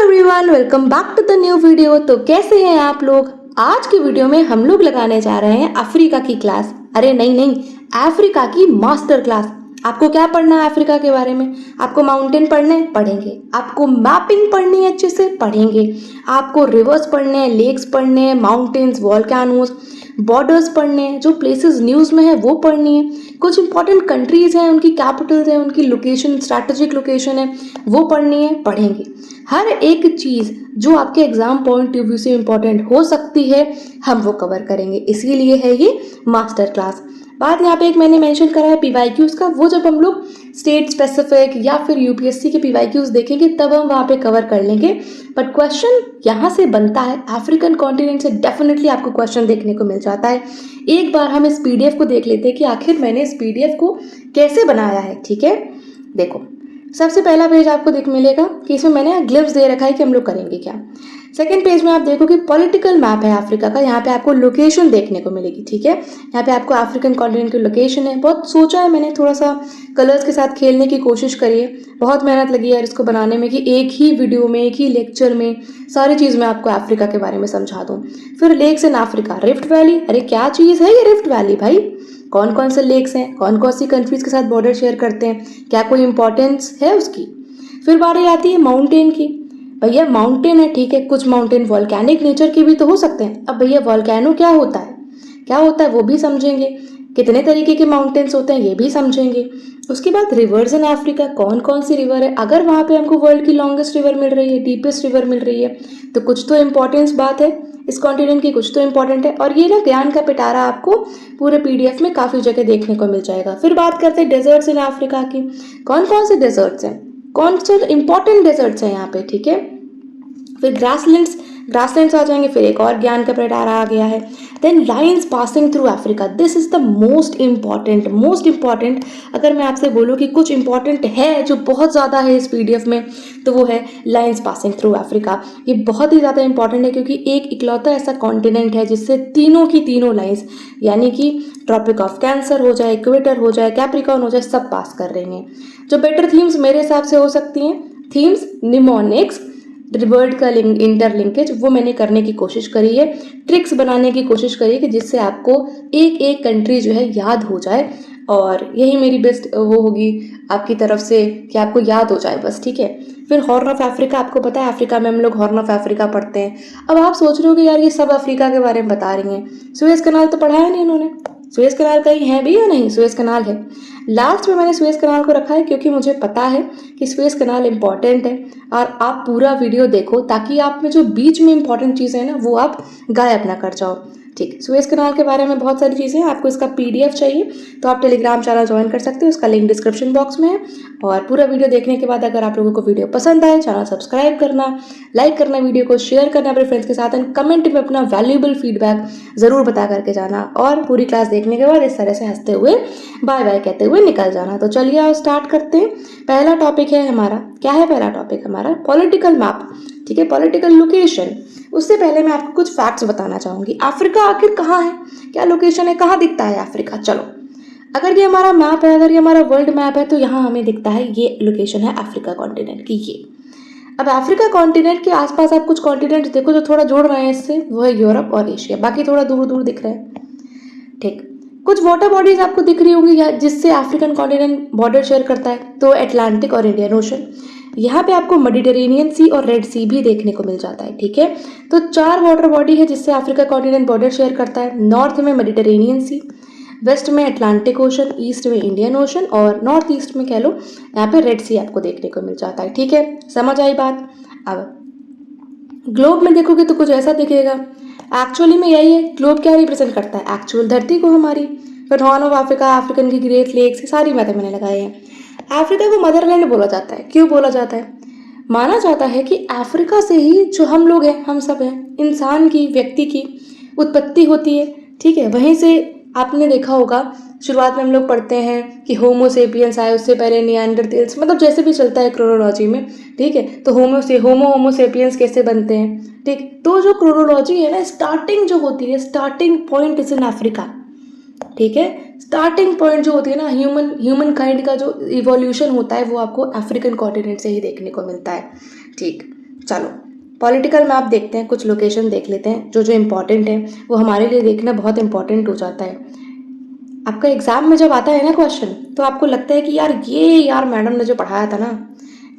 Everyone, welcome back to the new video. तो कैसे हैं आप लोग। आज की वीडियो में हम लोग लगाने जा रहे हैं अफ्रीका की क्लास। अरे नहीं, अफ्रीका की मास्टर क्लास। आपको क्या पढ़ना है अफ्रीका के बारे में? आपको माउंटेन पढ़ने पढ़ेंगे, आपको मैपिंग पढ़नी है अच्छे से पढ़ेंगे, आपको रिवर्स पढ़ने हैं, लेक्स पढ़ने हैं, माउंटेन्स, वॉल्केनोज, बॉर्डर्स पढ़ने हैं, जो प्लेसेस न्यूज़ में है वो पढ़नी है, कुछ इंपॉर्टेंट कंट्रीज हैं, उनकी कैपिटल्स हैं, उनकी लोकेशन, स्ट्रैटेजिक लोकेशन है, वो पढ़नी है, पढ़ेंगे। हर एक चीज़ जो आपके एग्जाम पॉइंट ऑफ व्यू से इम्पॉर्टेंट हो सकती है हम वो कवर करेंगे, इसीलिए है ये मास्टर क्लास। बात यहाँ पे एक मैंने मेंशन करा है पीवाईक्यूज का, वो जब हम लोग स्टेट स्पेसिफिक या फिर यूपीएससी के पीवाईक्यूज देखेंगे तब हम वहाँ पे कवर कर लेंगे। बट क्वेश्चन यहाँ से बनता है, अफ्रीकन कॉन्टिनेंट से डेफिनेटली आपको क्वेश्चन देखने को मिल जाता है। एक बार हम इस पीडीएफ को देख लेते हैं कि आखिर मैंने इस पीडीएफ को कैसे बनाया है। ठीक है, देखो सबसे पहला पेज आपको देख मिलेगा कि इसमें मैंने ग्लिम्स दे रखा है कि हम लोग करेंगे क्या। सेकंड पेज में आप देखो कि पॉलिटिकल मैप है अफ्रीका का, यहाँ पे आपको लोकेशन देखने को मिलेगी। ठीक है, यहाँ पे आपको अफ्रीकन कॉन्टिनेंट की लोकेशन है। बहुत सोचा है मैंने, थोड़ा सा कलर्स के साथ खेलने की कोशिश करी है, बहुत मेहनत लगी है यार इसको बनाने में कि एक ही वीडियो में, एक ही लेक्चर में सारी चीज़ मैं आपको अफ्रीका के बारे में समझा दूँ। फिर lakes in Africa, rift valley, अरे क्या चीज़ है ये रिफ्ट वैली भाई, कौन कौन से लेक्स हैं, कौन कौन सी कंट्रीज के साथ बॉर्डर शेयर करते हैं, क्या कोई इंपॉर्टेंस है उसकी। फिर बारी आती है माउंटेन की, भैया माउंटेन है ठीक है, कुछ माउंटेन वॉल्केनिक नेचर के भी तो हो सकते हैं। अब भैया वॉल्केनो क्या होता है वो भी समझेंगे, कितने तरीके के माउंटेन्स होते हैं ये भी समझेंगे। उसके बाद रिवर्स इन अफ्रीका, कौन कौन सी रिवर है, अगर वहाँ पे हमको वर्ल्ड की लॉन्गेस्ट रिवर मिल रही है, डीपेस्ट रिवर मिल रही है, तो कुछ तो इम्पोर्टेंस बात है इस कॉन्टिनेंट की, कुछ तो इम्पोर्टेंट है। और ये ना ज्ञान का पिटारा आपको पूरे पीडीएफ में काफ़ी जगह देखने को मिल जाएगा। फिर बात करते हैं डेजर्ट्स इन अफ्रीका की, कौन कौन से डेजर्ट्स हैं, कौन से इंपॉर्टेंट डेजर्ट्स हैं यहाँ पे। ठीक है, फिर ग्रासलैंड्स आ जाएंगे, फिर एक और ज्ञान का पिटारा आ गया है। Then lines passing through Africa, this is the most important. अगर मैं आपसे बोलूँ कि कुछ इंपॉर्टेंट है जो बहुत ज़्यादा है इस पीडीएफ में, तो वो है लाइन्स पासिंग थ्रू अफ्रीका। ये बहुत ही ज़्यादा इंपॉर्टेंट है क्योंकि एक इकलौता ऐसा कॉन्टिनेंट है जिससे तीनों की तीनों लाइन्स, यानी कि ट्रॉपिक ऑफ कैंसर हो जाए, इक्वेटर हो जाए, कैप्रिकॉर्न हो जाए, सब पास कर रही हैं। जो बेटर थीम्स मेरे हिसाब से हो सकती हैं, थीम्स निमोनिक्स, वर्ड का इंटरलिंकेज, वो मैंने करने की कोशिश करी है, ट्रिक्स बनाने की कोशिश करी है कि जिससे आपको एक एक कंट्री जो है याद हो जाए। और यही मेरी बेस्ट वो होगी आपकी तरफ से कि आपको याद हो जाए बस। ठीक है, फिर हॉर्न ऑफ अफ्रीका, आपको पता है अफ्रीका में हम लोग हॉर्न ऑफ अफ्रीका पढ़ते हैं। अब आप सोच रहे हो कि यार ये सब अफ्रीका के बारे में बता रही हैं, सुएज कनाल तो पढ़ाया नहीं इन्होंने, सुएज कनाल कहीं है भी या नहीं? सुएज कनाल है, लास्ट में मैंने सुएज कनाल को रखा है क्योंकि मुझे पता है कि सुएज कनाल इंपॉर्टेंट है। और आप पूरा वीडियो देखो ताकि आप में जो बीच में इंपॉर्टेंट चीज़ें हैं ना वो आप गायब ना कर जाओ। ठीक है, सुएज कनाल के बारे में बहुत सारी चीज़ें हैं, आपको इसका पीडीएफ चाहिए तो आप टेलीग्राम चैनल ज्वाइन कर सकते हो, उसका लिंक डिस्क्रिप्शन बॉक्स में है। और पूरा वीडियो देखने के बाद अगर आप लोगों को वीडियो पसंद आए, चैनल सब्सक्राइब करना, लाइक करना, वीडियो को शेयर करना अपने फ्रेंड्स के साथ, एंड कमेंट में अपना वैल्यूएबल फीडबैक ज़रूर बता करके जाना। और पूरी क्लास देखने के बाद इस तरह से हंसते हुए बाय बाय कहते हुए निकल जाना। तो चलिए आओ स्टार्ट करते हैं। पहला टॉपिक है हमारा, क्या है पहला टॉपिक हमारा? Political map. ठीक है, पॉलिटिकल लोकेशन। उससे पहले मैं आपको कुछ फैक्ट्स बताना चाहूँगी। अफ्रीका आखिर कहाँ है, क्या लोकेशन है, कहाँ दिखता है अफ्रीका? चलो, अगर ये हमारा मैप है, अगर ये हमारा वर्ल्ड मैप है, तो यहाँ हमें दिखता है ये लोकेशन है अफ्रीका कॉन्टिनेंट की। ये अब अफ्रीका कॉन्टिनेंट के आसपास आप कुछ कॉन्टिनेंट देखो जो थोड़ा जोड़ रहे हैं इससे, वो है यूरोप और एशिया, बाकी थोड़ा दूर दूर दिख रहे हैं। ठीक, कुछ वाटर बॉडीज आपको दिख रही होंगी जिससे अफ्रीकन कॉन्टिनेंट बॉर्डर शेयर करता है, तो अटलांटिक और इंडियन ओशन। यहाँ पे आपको मेडिटेरेनियन सी और रेड सी भी देखने को मिल जाता है। ठीक है, तो 4 वाटर बॉडी है जिससे अफ्रीका कॉन्टिनेंट बॉर्डर शेयर करता है। नॉर्थ में मेडिटेरेनियन सी, वेस्ट में अटलांटिक ओशन, ईस्ट में इंडियन ओशन, और नॉर्थ ईस्ट में कह लो यहाँ पे रेड सी आपको देखने को मिल जाता है। ठीक है, समझ आई बात? अब ग्लोब में देखोगे तो कुछ ऐसा दिखेगा। एक्चुअली में यही है, ग्लोब क्या रिप्रेजेंट करता है? एक्चुअल धरती को हमारी। फिर हॉर्न ऑफ अफ्रीका, अफ्रीकन की ग्रेट लेक्स, सारी बातें मैंने लगाई हैं। अफ्रीका को मदरलैंड बोला जाता है, क्यों बोला जाता है? माना जाता है कि अफ्रीका से ही जो हम लोग हैं, हम सब हैं, इंसान की, व्यक्ति की उत्पत्ति होती है। ठीक है, वहीं से आपने देखा होगा शुरुआत में हम लोग पढ़ते हैं कि होमोसेपियंस आए, उससे पहले निएंडरथैल्स, मतलब जैसे भी चलता है क्रोनोलॉजी में। ठीक है, तो होमोसेपियंस कैसे बनते हैं। ठीक, तो जो क्रोनोलॉजी है ना, स्टार्टिंग जो होती है, starting point is in Africa. ठीक है, स्टार्टिंग पॉइंट जो होती है ना, ह्यूमन काइंड का जो इवोल्यूशन होता है वो आपको अफ्रीकन कॉन्टिनेंट से ही देखने को मिलता है। ठीक, चलो पॉलिटिकल मैप देखते हैं, कुछ लोकेशन देख लेते हैं जो जो इम्पोर्टेंट है, वो हमारे लिए देखना बहुत इंपॉर्टेंट हो जाता है। आपका एग्जाम में जब आता है ना क्वेश्चन, तो आपको लगता है कि यार मैडम ने जो पढ़ाया था ना,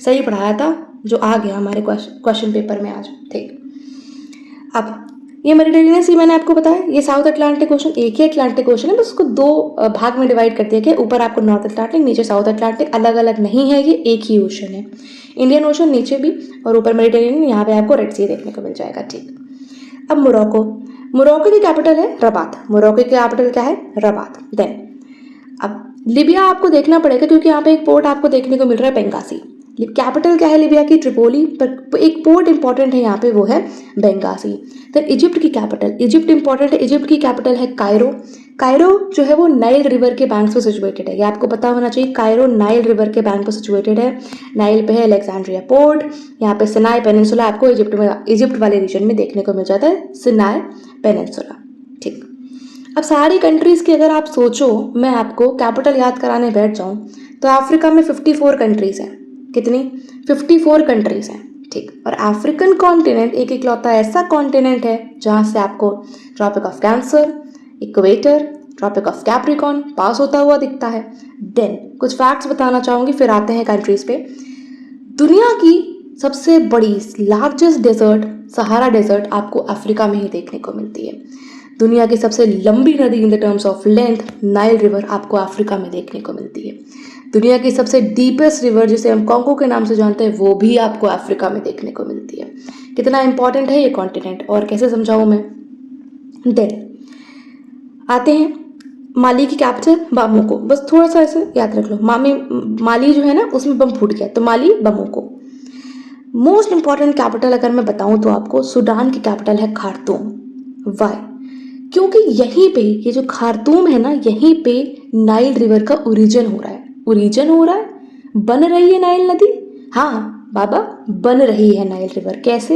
सही पढ़ाया था, जो आ गया हमारे क्वेश्चन पेपर में आज। ठीक, अब ये मेडिटेरेनियन सी मैंने आपको बताया, ये साउथ अटलांटिक ओशन, एक ही अटलांटिक ओशन है, बस उसको दो भाग में डिवाइड कर दिया गया। ऊपर आपको नॉर्थ अटलांटिक, नीचे साउथ अटलांटिक, अलग अलग नहीं है, ये एक ही ओशन है। इंडियन ओशन नीचे भी और ऊपर मेडिटेरेनियन, यहाँ पे आपको रेड सी देखने को मिल जाएगा। ठीक, अब मोरक्को, मोरक्को की कैपिटल है रबात। मोरक्को की कैपिटल क्या है? रबात। देन अब लिबिया आपको देखना पड़ेगा, क्योंकि यहाँ पे एक पोर्ट आपको देखने को मिल रहा है बेंगासी। कैपिटल क्या है लिबिया की? ट्रिपोली, पर एक पोर्ट इंपॉर्टेंट है यहाँ पे, वो है बेंगासी। देन इजिप्ट की कैपिटल, इजिप्ट इंपॉर्टेंट है, इजिप्ट की कैपिटल है कायरो। कायरो जो है वो नाइल रिवर के बैंक पे सिचुएटेड है, ये आपको पता होना चाहिए। कायरो नाइल रिवर के बैंक पे सिचुएटेड है, नाइल पे है अलेक्जेंड्रिया पोर्ट। यहाँ पे सिनाई पेनिनसुला आपको इजिप्ट वाले रीजन में देखने को मिल जाता है, सिनाई पेनिनसुला। ठीक, अब सारी कंट्रीज की अगर आप सोचो, मैं आपको कैपिटल याद कराने बैठ जाऊं, तो अफ्रीका में 54 कंट्रीज हैं। कितनी? 54 कंट्रीज हैं। ठीक, और अफ्रीकन कॉन्टिनेंट एक इकलौता ऐसा कॉन्टिनेंट है जहां से आपको Tropic of Cancer, equator, Tropic of Capricorn pass होता हुआ दिखता है। देन कुछ फैक्ट्स बताना चाहूंगी, फिर आते हैं कंट्रीज पे। दुनिया की सबसे बड़ी लार्जेस्ट डेजर्ट, सहारा डेजर्ट, आपको अफ्रीका में ही देखने को मिलती है। दुनिया की सबसे लंबी नदी in the terms of length, Nile river, आपको अफ्रीका में देखने को मिलती है। दुनिया की सबसे डीपेस्ट रिवर, जिसे हम कॉन्गो के नाम से जानते हैं, वो भी आपको अफ्रीका में देखने को मिलती है। कितना इंपॉर्टेंट है ये कॉन्टिनेंट, और कैसे समझाऊं मैं। देन आते हैं माली की कैपिटल बामूको। बस थोड़ा सा ऐसे याद रख लो, माली जो है ना, उसमें बम फूट गया, तो माली बामूको। मोस्ट इंपॉर्टेंट कैपिटल अगर मैं बताऊं तो आपको सूडान की कैपिटल है खार्तूम। वाई? क्योंकि यहीं पे ये जो खार्तूम है ना, यहीं पे नाइल रिवर का ओरिजिन हो रहा है। ओरिजिन हो रहा है, बन रही है नाइल नदी। हाँ बाबा, बन रही है नाइल रिवर। कैसे?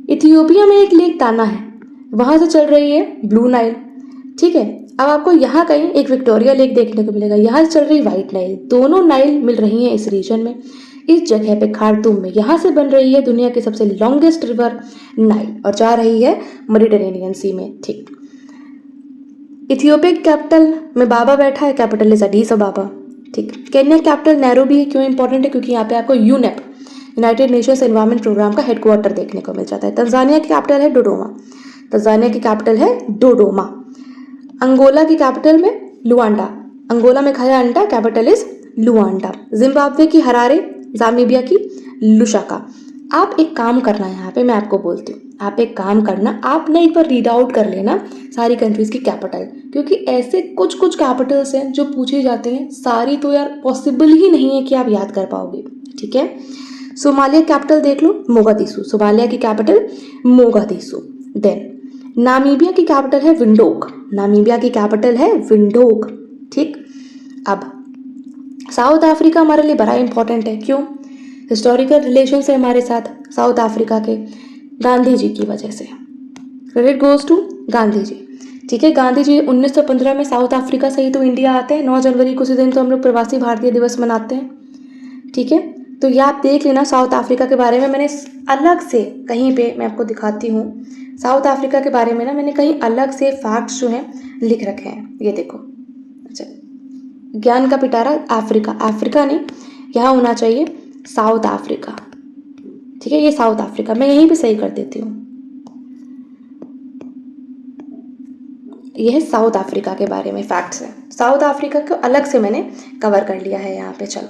इथियोपिया में एक लेक ताना है, वहां से चल रही है ब्लू नाइल। ठीक है, अब आपको यहाँ कहीं एक विक्टोरिया लेक देखने को मिलेगा, यहाँ से चल रही व्हाइट नाइल। दोनों नाइल मिल रही हैं इस रीजन में, इस जगह पे खार्तूम में। यहाँ से बन रही है दुनिया की सबसे लॉन्गेस्ट रिवर नाइल, और जा रही है मेडिटेरेनियन सी में। ठीक, इथियोपिया कैपिटल में बाबा बैठा है, कैपिटल इज अडीस अबाबा। ठीक, केन्या कैपिटल नैरोबी है। क्यों इंपॉर्टेंट है? क्योंकि यहाँ पे आपको UNEP, United Nations Environment Programme का हेडक्वार्टर देखने को मिल जाता है। तंजानिया की कैपिटल है डोडोमा। तंजानिया की कैपिटल है डोडोमा। अंगोला की कैपिटल में लुआंडा। अंगोला में खाया अंडा, कैपिटल इज लुआंडा। जिम्बाब्वे की हरारे, जामीबिया की लुशाका। आप एक काम करना, यहाँ पे मैं आपको बोलती हूँ, आप एक काम करना, आप ना एक बार रीड आउट कर लेना सारी कंट्रीज की कैपिटल, क्योंकि ऐसे कुछ कुछ कैपिटल्स हैं जो पूछे जाते हैं, सारी तो यार पॉसिबल ही नहीं है कि आप याद कर पाओगे। ठीक है, सोमालिया कैपिटल देख लो, मोगादिशु। सोमालिया की कैपिटल मोगादिशु। देन नामीबिया की कैपिटल है विंडोक। नामीबिया की कैपिटल है विंडोक। ठीक, अब साउथ अफ्रीका हमारे लिए बड़ा इंपॉर्टेंट है। क्यों? हिस्टोरिकल रिलेशन है हमारे साथ साउथ अफ्रीका के, गांधी जी की वजह से। Credit goes to Gandhi ji. ठीक है, गांधी जी 1915 में साउथ अफ्रीका से ही तो इंडिया आते हैं। 9 जनवरी को, उसी दिन तो हम लोग प्रवासी भारतीय दिवस मनाते हैं। ठीक है, तो ये आप देख लेना। साउथ अफ्रीका के बारे में मैंने अलग से कहीं पे, मैं आपको दिखाती हूँ, साउथ अफ्रीका के बारे में ना मैंने कहीं अलग से फैक्ट्स जो हैं लिख रखे हैं। ये देखो, अच्छा, ज्ञान का पिटारा अफ्रीका, अफ्रीका नहीं, यहाँ होना चाहिए साउथ अफ्रीका। ठीक है, ये साउथ अफ्रीका, मैं यहीं पे सही कर देती हूँ। यह साउथ अफ्रीका के बारे में फैक्ट्स है। साउथ अफ्रीका को अलग से मैंने कवर कर लिया है यहाँ पे। चलो,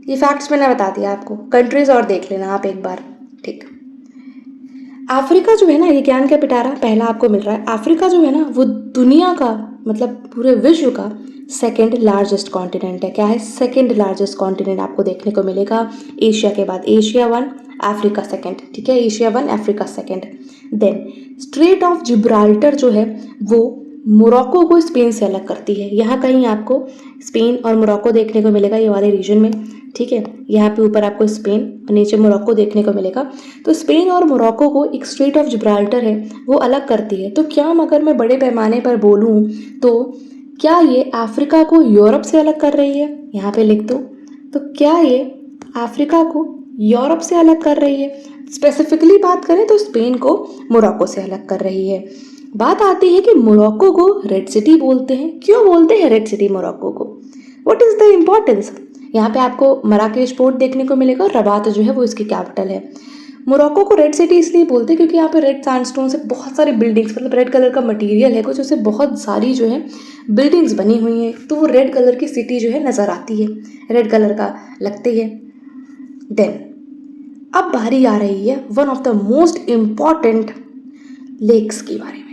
ये फैक्ट्स मैंने बता दिया आपको, कंट्रीज और देख लेना आप एक बार। ठीक, अफ्रीका जो है ना, ये ज्ञान का पिटारा पहला आपको मिल रहा है। अफ्रीका जो है ना, वो दुनिया का, मतलब पूरे विश्व का सेकेंड लार्जेस्ट कॉन्टिनेंट है। क्या है? सेकेंड लार्जेस्ट कॉन्टिनेंट आपको देखने को मिलेगा एशिया के बाद। Asia 1, Africa second. ठीक है, Asia 1, Africa second. Then Strait of Gibraltar जो है वो मोरक्को को स्पेन से अलग करती है। यहाँ कहीं आपको स्पेन और मोरक्को देखने को मिलेगा, ये वाले रीजन में। ठीक है, यहाँ पे ऊपर आपको स्पेन और नीचे मोरक्को देखने को मिलेगा। तो स्पेन और मोरक्को को एक स्ट्रेट ऑफ जिब्राल्टर है, वो अलग करती है। तो क्या अगर मैं बड़े पैमाने पर बोलूँ तो क्या ये अफ्रीका को यूरोप से अलग कर रही है? यहाँ पे लिख दो। तो क्या ये अफ्रीका को यूरोप से अलग कर रही है। स्पेसिफिकली बात करें तो स्पेन को मोरक्को से अलग कर रही है। बात आती है कि मोरक्को को रेड सिटी बोलते हैं। क्यों बोलते हैं रेड सिटी मोरक्को को? What is the importance? यहाँ पे आपको मराकेश पोर्ट देखने को मिलेगा और रबात जो है वो इसकी कैपिटल है। मोरक्को को रेड सिटी इसलिए बोलते हैं क्योंकि यहाँ पे रेड सैंडस्टोन से बहुत सारी बिल्डिंग्स, मतलब रेड कलर का मटेरियल है कुछ, उससे बहुत सारी जो है बिल्डिंग्स बनी हुई हैं, तो वो रेड कलर की सिटी जो है नज़र आती है, रेड कलर का लगती है। देन अब बारी आ रही है one of the most important lakes के बारे में।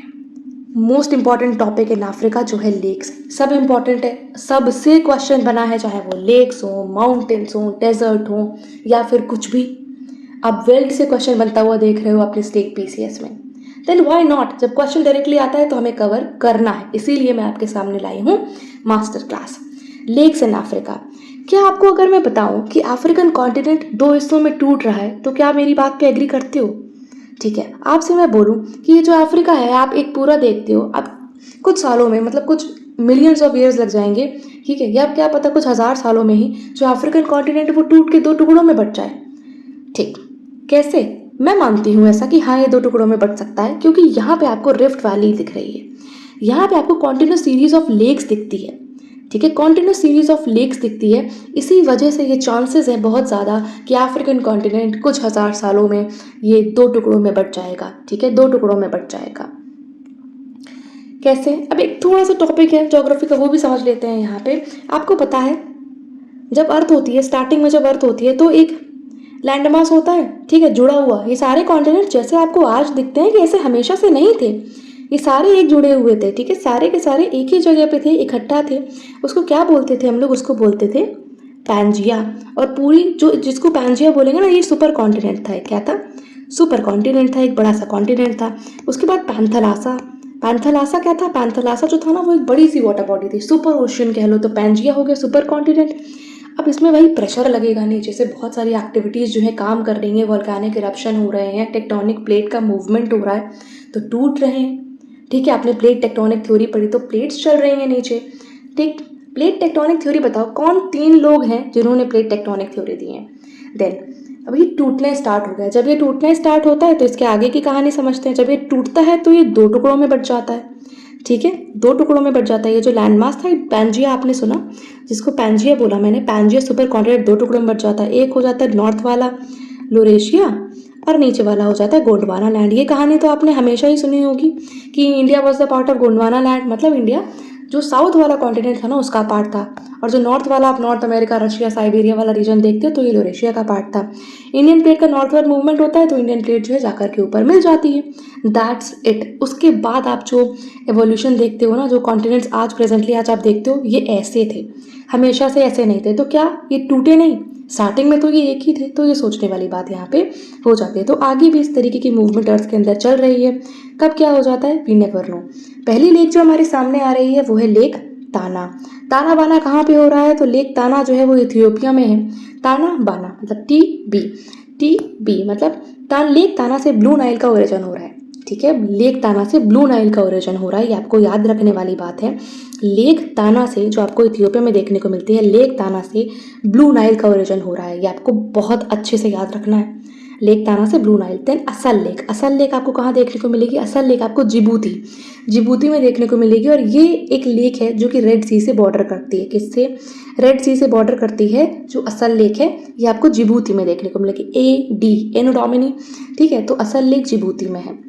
Most important topic in Africa जो है लेक्स, सब इम्पॉर्टेंट है, सबसे क्वेश्चन बना है, चाहे वो लेक्स हो, माउंटेन्स हो, डेजर्ट हो या फिर कुछ भी। आप वेल्ड से क्वेश्चन बनता हुआ देख रहे हो अपने स्टेट पीसीएस में, देन व्हाई नॉट, जब क्वेश्चन डायरेक्टली आता है तो हमें कवर करना है, इसीलिए मैं आपके सामने लाई हूँ master class lakes in Africa. क्या आपको अगर मैं बताऊं कि अफ्रीकन कॉन्टिनेंट 2 हिस्सों में टूट रहा है तो क्या मेरी बात पे एग्री करते हो? ठीक है, आपसे मैं बोलूं कि ये जो अफ्रीका है आप एक पूरा देखते हो, अब कुछ सालों में, मतलब कुछ मिलियंस ऑफ ईयर्स लग जाएंगे, ठीक है, या क्या पता कुछ हज़ार सालों में ही जो अफ्रीकन कॉन्टिनेंट वो टूट के 2 टुकड़ों में बट जाए। ठीक, कैसे? मैं मानती हूँ ऐसा कि हाँ ये 2 टुकड़ों में बट सकता है, क्योंकि यहाँ पे आपको रिफ्ट वैली दिख रही है, यहाँ पे आपको कॉन्टिन्यूस सीरीज ऑफ लेक्स दिखती है। ठीक है, कॉन्टिन्यूस सीरीज ऑफ लेक्स दिखती है, इसी वजह से ये चांसेस है बहुत ज़्यादा कि अफ्रीकन कॉन्टिनेंट कुछ हज़ार सालों में ये 2 टुकड़ों में बट जाएगा। ठीक है, 2 टुकड़ों में बट जाएगा। कैसे? अब एक थोड़ा सा टॉपिक है ज्योग्राफी का, वो भी समझ लेते हैं। यहाँ पे आपको पता है जब अर्थ होती है, स्टार्टिंग में जब अर्थ होती है तो एक लैंड मास होता है, ठीक है, जुड़ा हुआ। ये सारे कॉन्टिनेंट जैसे आपको आज दिखते हैं कि ऐसे हमेशा से नहीं थे, ये सारे एक जुड़े हुए थे। ठीक है, सारे के सारे एक ही जगह पे थे, इकट्ठा थे। उसको क्या बोलते थे हम लोग? उसको बोलते थे पैंजिया। और पूरी जो जिसको पैंजिया बोलेंगे ना, ये सुपर कॉन्टिनेंट था। क्या था? सुपर कॉन्टिनेंट था, एक बड़ा सा कॉन्टिनेंट था। उसके बाद पैंथलासा। पैंथलासा क्या था? पैंथलासा जो था ना वो एक बड़ी सी वाटर बॉडी थी, सुपर ओशियन कह लो, तो पैंजिया हो गया सुपर कॉन्टिनेंट। अब इसमें वही प्रेशर लगेगा नीचे से, बहुत सारी एक्टिविटीज़ जो है काम कर रही हैं, वोल्केनिक इरप्शन हो रहे हैं, टेक्टोनिक प्लेट का मूवमेंट हो रहा है, तो टूट रहे हैं। ठीक है, आपने प्लेट टेक्टोनिक थ्योरी पढ़ी, तो प्लेट्स चल रही हैं नीचे। ठीक, प्लेट टेक्टोनिक थ्योरी बताओ कौन 3 लोग हैं जिन्होंने प्लेट टेक्टोनिक थ्योरी दी है? देन अभी टूटना स्टार्ट हो गया। जब ये टूटना स्टार्ट होता है तो इसके आगे की कहानी समझते हैं। जब ये टूटता है तो ये 2 टुकड़ों में बट जाता है। ठीक है, 2 टुकड़ों में बट जाता है। ये जो लैंडमास था पैंजिया, आपने सुना, जिसको पैंजिया बोला मैंने, पैंजिया सुपर कॉन्टिनेंट 2 टुकड़ों में बट जाता है। एक हो जाता है नॉर्थ वाला लोरेशिया और नीचे वाला हो जाता है गोंडवाना लैंड। ये कहानी तो आपने हमेशा ही सुनी होगी कि India was the part of Gondwana land, मतलब इंडिया जो साउथ वाला कॉन्टिनेंट था ना उसका पार्ट था, और जो नॉर्थ वाला, आप नॉर्थ अमेरिका, रशिया, साइबेरिया वाला रीजन देखते हो तो ये लोरेशिया का पार्ट था। इंडियन प्लेट का नॉर्थवर्ड मूवमेंट होता है तो इंडियन प्लेट जो है जाकर के ऊपर मिल जाती है। That's it. उसके बाद आप जो एवोल्यूशन देखते हो ना, जो कॉन्टिनेंट्स आज प्रेजेंटली आज आप देखते हो, ये ऐसे थे, हमेशा से ऐसे नहीं थे। तो क्या ये टूटे नहीं? स्टार्टिंग में तो ये एक ही थे, तो ये सोचने वाली बात यहाँ पे हो जाती है। तो आगे भी इस तरीके की मूवमेंट अर्थ के अंदर चल रही है। कब क्या हो जाता है वी नेवर नो। पहली लेक जो हमारे सामने आ रही है वो है लेक ताना। ताना बाना कहाँ पे हो रहा है? तो लेक ताना जो है वो इथियोपिया में है। ताना बाना मतलब टी बी मतलब लेक ताना से ब्लू नाइल का ओरिजिन हो रहा है। ठीक है, लेक ताना से ब्लू नाइल का ओरिजिन हो रहा है, ये आपको याद रखने वाली बात है। लेक ताना से, जो आपको इथियोपिया में देखने को मिलती है, लेक ताना से ब्लू नाइल का ओरिजिन हो रहा है, ये आपको बहुत अच्छे से याद रखना है। लेक ताना से ब्लू नाइल। देन असल लेक आपको कहाँ देखने को मिलेगी? असल लेक आपको जिबूती में देखने को मिलेगी। और ये एक लेक है जो कि रेड सी से बॉर्डर करती है। किससे? रेड सी से बॉर्डर करती है। जो असल लेक है ये आपको जिबूती में देखने को मिलेगी, AD एनो डोमिनी। ठीक है, तो असल लेक जिबूती में है।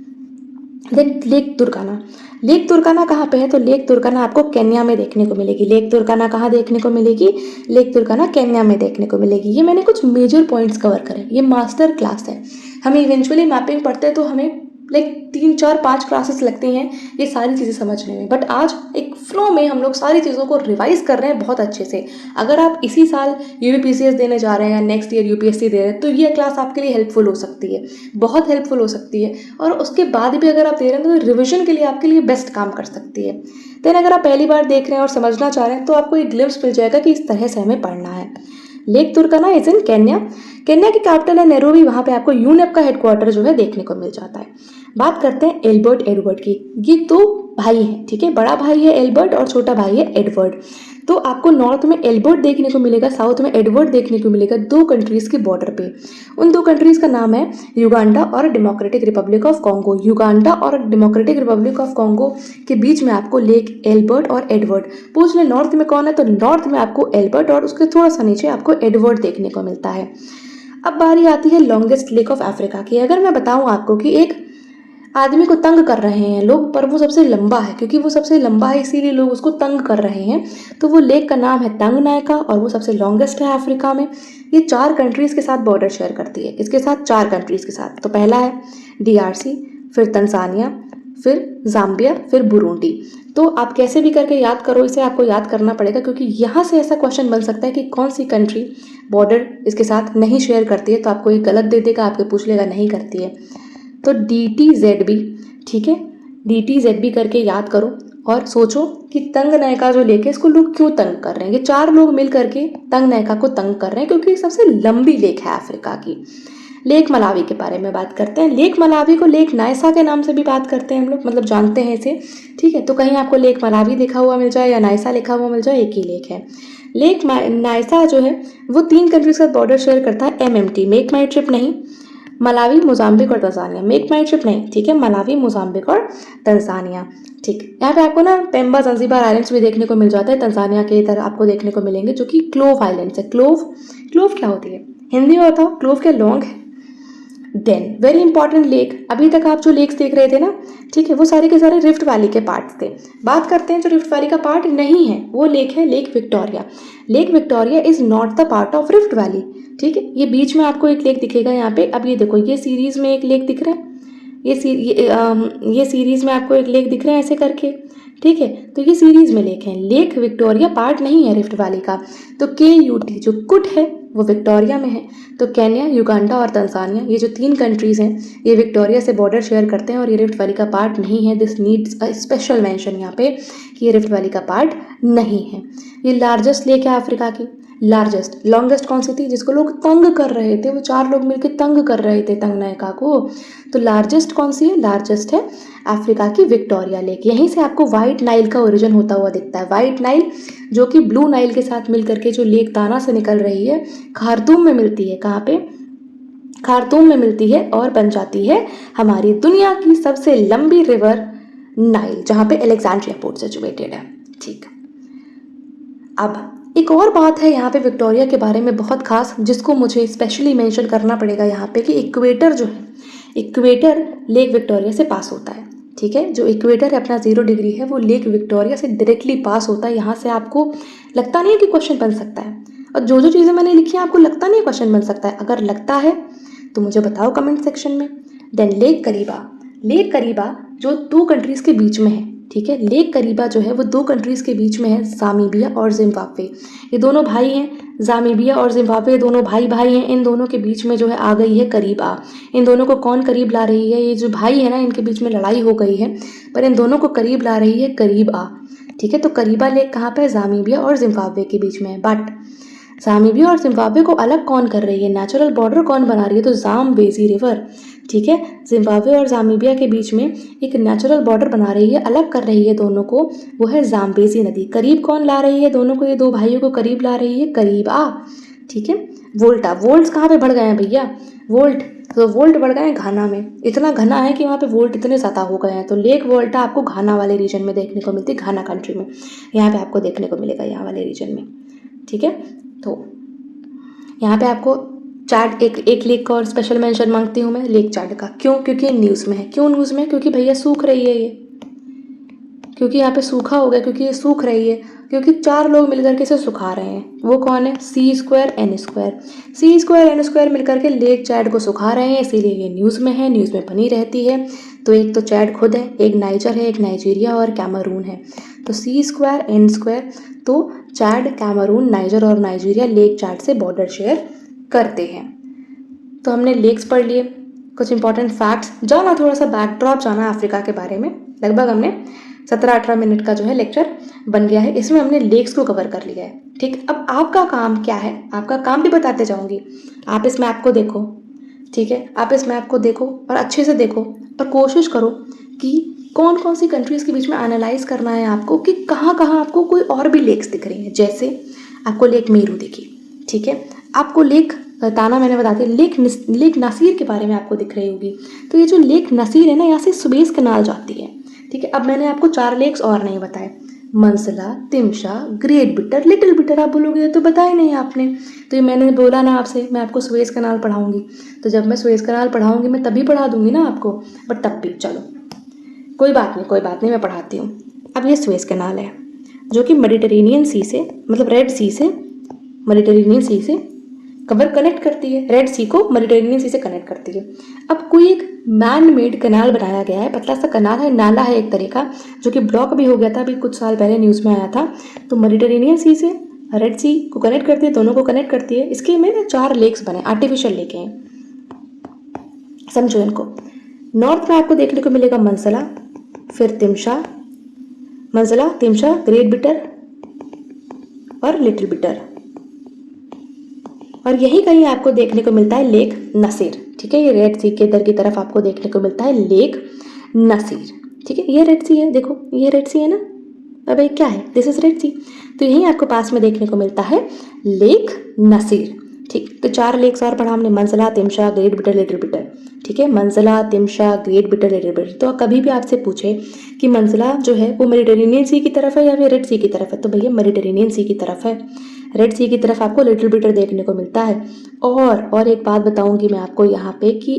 देन लेक तुर्काना कहाँ पे है? तो लेक तुर्काना आपको केन्या में देखने को मिलेगी। लेक तुर्काना कहाँ देखने को मिलेगी? लेक तुर्काना केन्या में देखने को मिलेगी। ये मैंने कुछ मेजर पॉइंट्स कवर करे, ये मास्टर क्लास है। हमें इवेंचुअली मैपिंग पढ़ते हैं तो हमें 3, 4, 5 क्लासेस लगती हैं ये सारी चीज़ें समझने में, बट आज एक फ्लो में हम लोग सारी चीज़ों को रिवाइज कर रहे हैं बहुत अच्छे से। अगर आप इसी साल UPSC देने जा रहे हैं या नेक्स्ट ईयर UPSC दे रहे हैं तो ये क्लास आपके लिए हेल्पफुल हो सकती है, बहुत हेल्पफुल हो सकती है। और उसके बाद भी अगर आप दे रहे हैं तो रिविजन के लिए आपके लिए बेस्ट काम कर सकती है। देन अगर आप पहली बार देख रहे हैं और समझना चाह रहे हैं तो आपको एक ग्लिम्स मिल जाएगा कि इस तरह से हमें पढ़ना है। लेक तुर्काना इज इन केन्या की कैपिटल है नैरोबी, वहाँ पे आपको यूनेप का हेडक्वार्टर जो है देखने को मिल जाता है। बात करते हैं एडवर्ड की। ये 2 भाई हैं, ठीक है, बड़ा भाई है एल्बर्ट और छोटा भाई है एडवर्ड। तो आपको नॉर्थ में एल्बर्ट देखने को मिलेगा, साउथ में एडवर्ड देखने को मिलेगा, 2 कंट्रीज़ के बॉर्डर पे। उन 2 कंट्रीज़ का नाम है युगांडा और democratic Republic of Congo. Uganda और डेमोक्रेटिक रिपब्लिक ऑफ कॉन्गो के बीच में आपको लेक एल्बर्ट और एडवर्ड, पूछ ले नॉर्थ में कौन है, तो नॉर्थ में आपको एल्बर्ट और उसके थोड़ा सा नीचे आपको एडवर्ड देखने को मिलता है। अब बारी आती है लॉन्गेस्ट लेक ऑफ अफ्रीका की। अगर मैं बताऊं आपको कि एक आदमी को तंग कर रहे हैं लोग, पर वो सबसे लंबा है, क्योंकि वो सबसे लंबा है इसीलिए लोग उसको तंग कर रहे हैं, तो वो लेक का नाम है तंगनायका और वो सबसे लॉन्गेस्ट है अफ्रीका में। ये 4 कंट्रीज़ के साथ बॉर्डर शेयर करती है। किसके साथ? 4 कंट्रीज़ के साथ। तो पहला है DRC, फिर तंजानिया, फिर जाम्बिया, फिर बुरुंडी। तो आप कैसे भी करके याद करो, इसे आपको याद करना पड़ेगा, क्योंकि यहाँ से ऐसा क्वेश्चन बन सकता है कि कौन सी कंट्री बॉर्डर इसके साथ नहीं शेयर करती है, तो आपको ये गलत दे देगा, आपको पूछ लेगा नहीं करती है। तो DTZB, ठीक है, DTZB करके याद करो और सोचो कि तंगनायका जो लेक है इसको लोग क्यों तंग कर रहे हैं। ये 4 लोग मिल करके तंगनायका को तंग कर रहे हैं क्योंकि सबसे लंबी लेक है अफ्रीका की। लेक मलावी के बारे में बात करते हैं। लेक मलावी को लेक नायसा के नाम से भी बात करते हैं हम लोग, मतलब जानते हैं इसे, ठीक है। तो कहीं आपको लेक मलावी लिखा हुआ मिल जाए या नायसा लिखा हुआ मिल जाए, एक ही लेक है। लेक नायसा जो है वो 3 कंट्री के साथ बॉर्डर शेयर करता है। MMT, मेक माई ट्रिप नहीं, मलावी, मोजाम्बिक और तंजानिया। मेक माई ट्रिप नहीं, ठीक है, मलावी, मोजाम्बिक और तंजानिया, ठीक। यहाँ पे आपको ना पेम्बा ज़ंजीबार आइलैंड्स भी देखने को मिल जाता है, तंजानिया के इधर आपको देखने को मिलेंगे, जो कि क्लोव आइलैंड्स है। क्लोव क्या होती है हिंदी में बताओ? क्लोव क्या लौंग है? देन वेरी इंपॉर्टेंट लेक, अभी तक आप जो लेक्स देख रहे थे ना, ठीक है, वो सारे के सारे रिफ्ट वैली के पार्ट्स थे। बात करते हैं जो रिफ्ट वैली का पार्ट नहीं है, वो लेक है lake Victoria. Lake Victoria is not the part of rift valley, ठीक है। ये बीच में आपको एक लेक दिखेगा यहाँ पे। अब ये देखो, ये सीरीज में एक लेक दिख रहा है, ये सीरीज में आपको एक लेक दिख रहा है ऐसे करके, ठीक है। तो ये सीरीज में लेक है। लेक विक्टोरिया पार्ट नहीं है रिफ्ट वैली का। तो KUT जो कुट है वो विक्टोरिया में है। तो केन्या, युगांडा और तंजानिया, ये जो 3 कंट्रीज़ हैं, ये विक्टोरिया से बॉर्डर शेयर करते हैं और ये रिफ्ट वैली का पार्ट नहीं है। This needs a special mention यहाँ पे कि ये रिफ्ट वैली का पार्ट नहीं है। ये लार्जेस्ट लेक है अफ्रीका की। लार्जेस्ट, लॉन्गेस्ट कौन सी थी जिसको लोग तंग कर रहे थे, वो 4 लोग मिलकर तंग कर रहे थे तंगनायका को, तो लार्जेस्ट कौन सी है? लार्जेस्ट है अफ्रीका की विक्टोरिया लेक। यहीं से आपको वाइट नाइल का ओरिजिन होता हुआ दिखता है। वाइट नाइल जो कि ब्लू नाइल के साथ मिल करके जो लेक दाना से निकल रही है, खार्तूम में मिलती है। कहाँ पे? खार्तूम में मिलती है और बन जाती है हमारी दुनिया की सबसे लंबी रिवर नाइल, जहाँ पे अलेक्जेंड्रिया पोर्ट सिचुएटेड है, ठीक। अब एक और बात है यहाँ पे विक्टोरिया के बारे में बहुत खास, जिसको मुझे स्पेशली मेंशन करना पड़ेगा यहाँ पे, कि इक्वेटर जो है, इक्वेटर लेक विक्टोरिया से पास होता है, ठीक है। जो इक्वेटर है अपना 0 डिग्री है, वो लेक विक्टोरिया से डायरेक्टली पास होता है। यहाँ से आपको लगता नहीं है कि क्वेश्चन बन सकता है, और जो जो चीज़ें मैंने लिखी हैं आपको लगता नहीं है क्वेश्चन बन सकता है। अगर लगता है तो मुझे बताओ कमेंट सेक्शन में। देन लेक करीबा, लेक करीबा जो 2 कंट्रीज़ के बीच में है, ठीक है। लेक करीबा जो है वो 2 कंट्रीज़ के बीच में है, ज़ामीबिया और जिम्बाब्वे। ये दोनों भाई हैं, ज़ामीबिया और जिम्बाब्वे दोनों भाई हैं। इन दोनों के बीच में जो है आ गई है करीबा। इन दोनों को कौन करीब ला रही है? ये जो भाई है ना, इनके बीच में लड़ाई हो गई है, पर इन दोनों को करीब ला रही है करीबा, ठीक है। तो करीबा लेक कहाँ पे? ज़ामीबिया और जिम्बाब्वे के बीच में है। बट ज़ामीबिया और जिम्बाब्वे को अलग कौन कर रही है? नेचुरल बॉर्डर कौन बना रही है? तो ज़ाम्बेज़ी रिवर, ठीक है। जिम्बाब्वे और ज़ामीबिया के बीच में एक नेचुरल बॉर्डर बना रही है, अलग कर रही है दोनों को, वो है ज़ाम्बेज़ी नदी। करीब कौन ला रही है दोनों को? ये 2 भाइयों को करीब ला रही है करीबा, ठीक है। वोल्टा, वोल्ट्स कहाँ पे बढ़ गए हैं भैया? वोल्ट, तो वोल्ट बढ़ गए हैं घाना में। इतना घना है कि वहाँ पे वोल्ट इतने ज़्यादा हो गए हैं। तो लेक वोल्टा आपको घाना वाले रीजन में देखने को मिलती है, घाना कंट्री में। यहाँ पे आपको देखने को मिलेगा, यहाँ वाले रीजन में, ठीक है। तो यहाँ पे आपको चैड, एक लेक का और स्पेशल मेंशन मांगती हूँ मैं, लेक चैड का। क्यों? क्योंकि न्यूज़ में है। क्यों न्यूज़ में? क्योंकि भैया सूख रही है ये, क्योंकि यहाँ पे सूखा हो गया, क्योंकि ये सूख रही है, क्योंकि 4 लोग मिलकर के इसे सुखा रहे हैं। वो कौन है? C²N², C²N² मिलकर के लेक चैड को सुखा रहे हैं, इसीलिए ये न्यूज़ में है, न्यूज़ में बनी रहती है। तो एक तो चैड खुद है, एक नाइजर है, एक नाइजीरिया और कैमरून है। तो C²N², तो चैड, कैमरून, नाइजर और नाइजीरिया लेक चैड से बॉर्डर शेयर करते हैं। तो हमने लेक्स पढ़ लिए, कुछ इंपॉर्टेंट फैक्ट्स जाना, थोड़ा सा बैकड्रॉप जाना अफ्रीका के बारे में। लगभग हमने 17-18 मिनट का जो है लेक्चर बन गया है, इसमें हमने लेक्स को कवर कर लिया है, ठीक। अब आपका काम क्या है? आपका काम भी बताते जाऊंगी। आप इस मैप को देखो, ठीक है, आप इस मैप को देखो और अच्छे से देखो और कोशिश करो कि कौन कौन सी कंट्रीज़ के बीच में एनालाइज करना है आपको कि कहाँ कहाँ आपको कोई और भी लेक्स दिख रही हैं। जैसे आपको लेक मेरू दिखी, ठीक है, आपको लेक ताना मैंने बता दिया, लेक नासिर के बारे में आपको दिख रही होगी। तो ये जो लेक नासिर है ना, यहाँ से सुएज कनाल जाती है, ठीक है। अब मैंने आपको 4 लेक्स और नहीं बताए, मंसला, तिमशा, ग्रेट बिटर, लिटिल बिटर। आप बोलोगे तो बताया नहीं आपने, तो ये मैंने बोला ना आपसे मैं आपको सुएज कनाल पढ़ाऊंगी, तो जब मैं सुएज कनाल पढ़ाऊंगी मैं तभी पढ़ा दूंगी ना आपको, बट तब भी चलो कोई बात नहीं, मैं पढ़ाती हूँ। अब ये सुएज कनाल है जो कि मेडिटेरेनियन सी से, मतलब रेड सी से मेडिटेरेनियन सी से कनेक्ट करती है, रेड सी को मेडिटेरेनियन सी से कनेक्ट करती है। अब कोई एक मैन मेड कनाल बनाया गया है, पतला सा कनाल है, नाला है एक तरह का, जो कि ब्लॉक भी हो गया था अभी कुछ साल पहले, न्यूज़ में आया था। तो मेडिटेरेनियन सी से रेड सी को कनेक्ट करती है, दोनों को कनेक्ट करती है। इसके में ना 4 लेक्स बने, आर्टिफिशियल लेक हैं, समझो इनको। नॉर्थ में आपको देखने को मिलेगा मंसला, फिर तिमशा, मंसला, तिमशा, ग्रेट बिटर और लिटिल बिटर, और यही कहीं आपको देखने को मिलता है लेक नसीर, ठीक है। ये रेड सी के इधर की तरफ आपको देखने को मिलता है लेक नसीर, ठीक है। ये रेड सी है, देखो ये रेड सी है ना, अब ये क्या है, दिस इज रेड सी। तो यहीं आपको पास में देखने को मिलता है लेक नसीर, ठीक। तो 4 लेक्स और पढ़ा हमने, मंसला, तिमशा, ग्रेट बिटर, लिटिल बिटर, ठीक है। मंसला, तिमशा, ग्रेट बिटर, लिटिल बिटर। तो कभी भी आपसे पूछे कि मंसला जो है वो मेडिटेरेनियन सी की तरफ है या फिर रेड सी की तरफ है, तो भैया मेडिटेरेनियन सी की तरफ है। रेड सी की तरफ आपको लिटिल बिटर देखने को मिलता है। और एक बात बताऊंगी मैं आपको यहाँ पे कि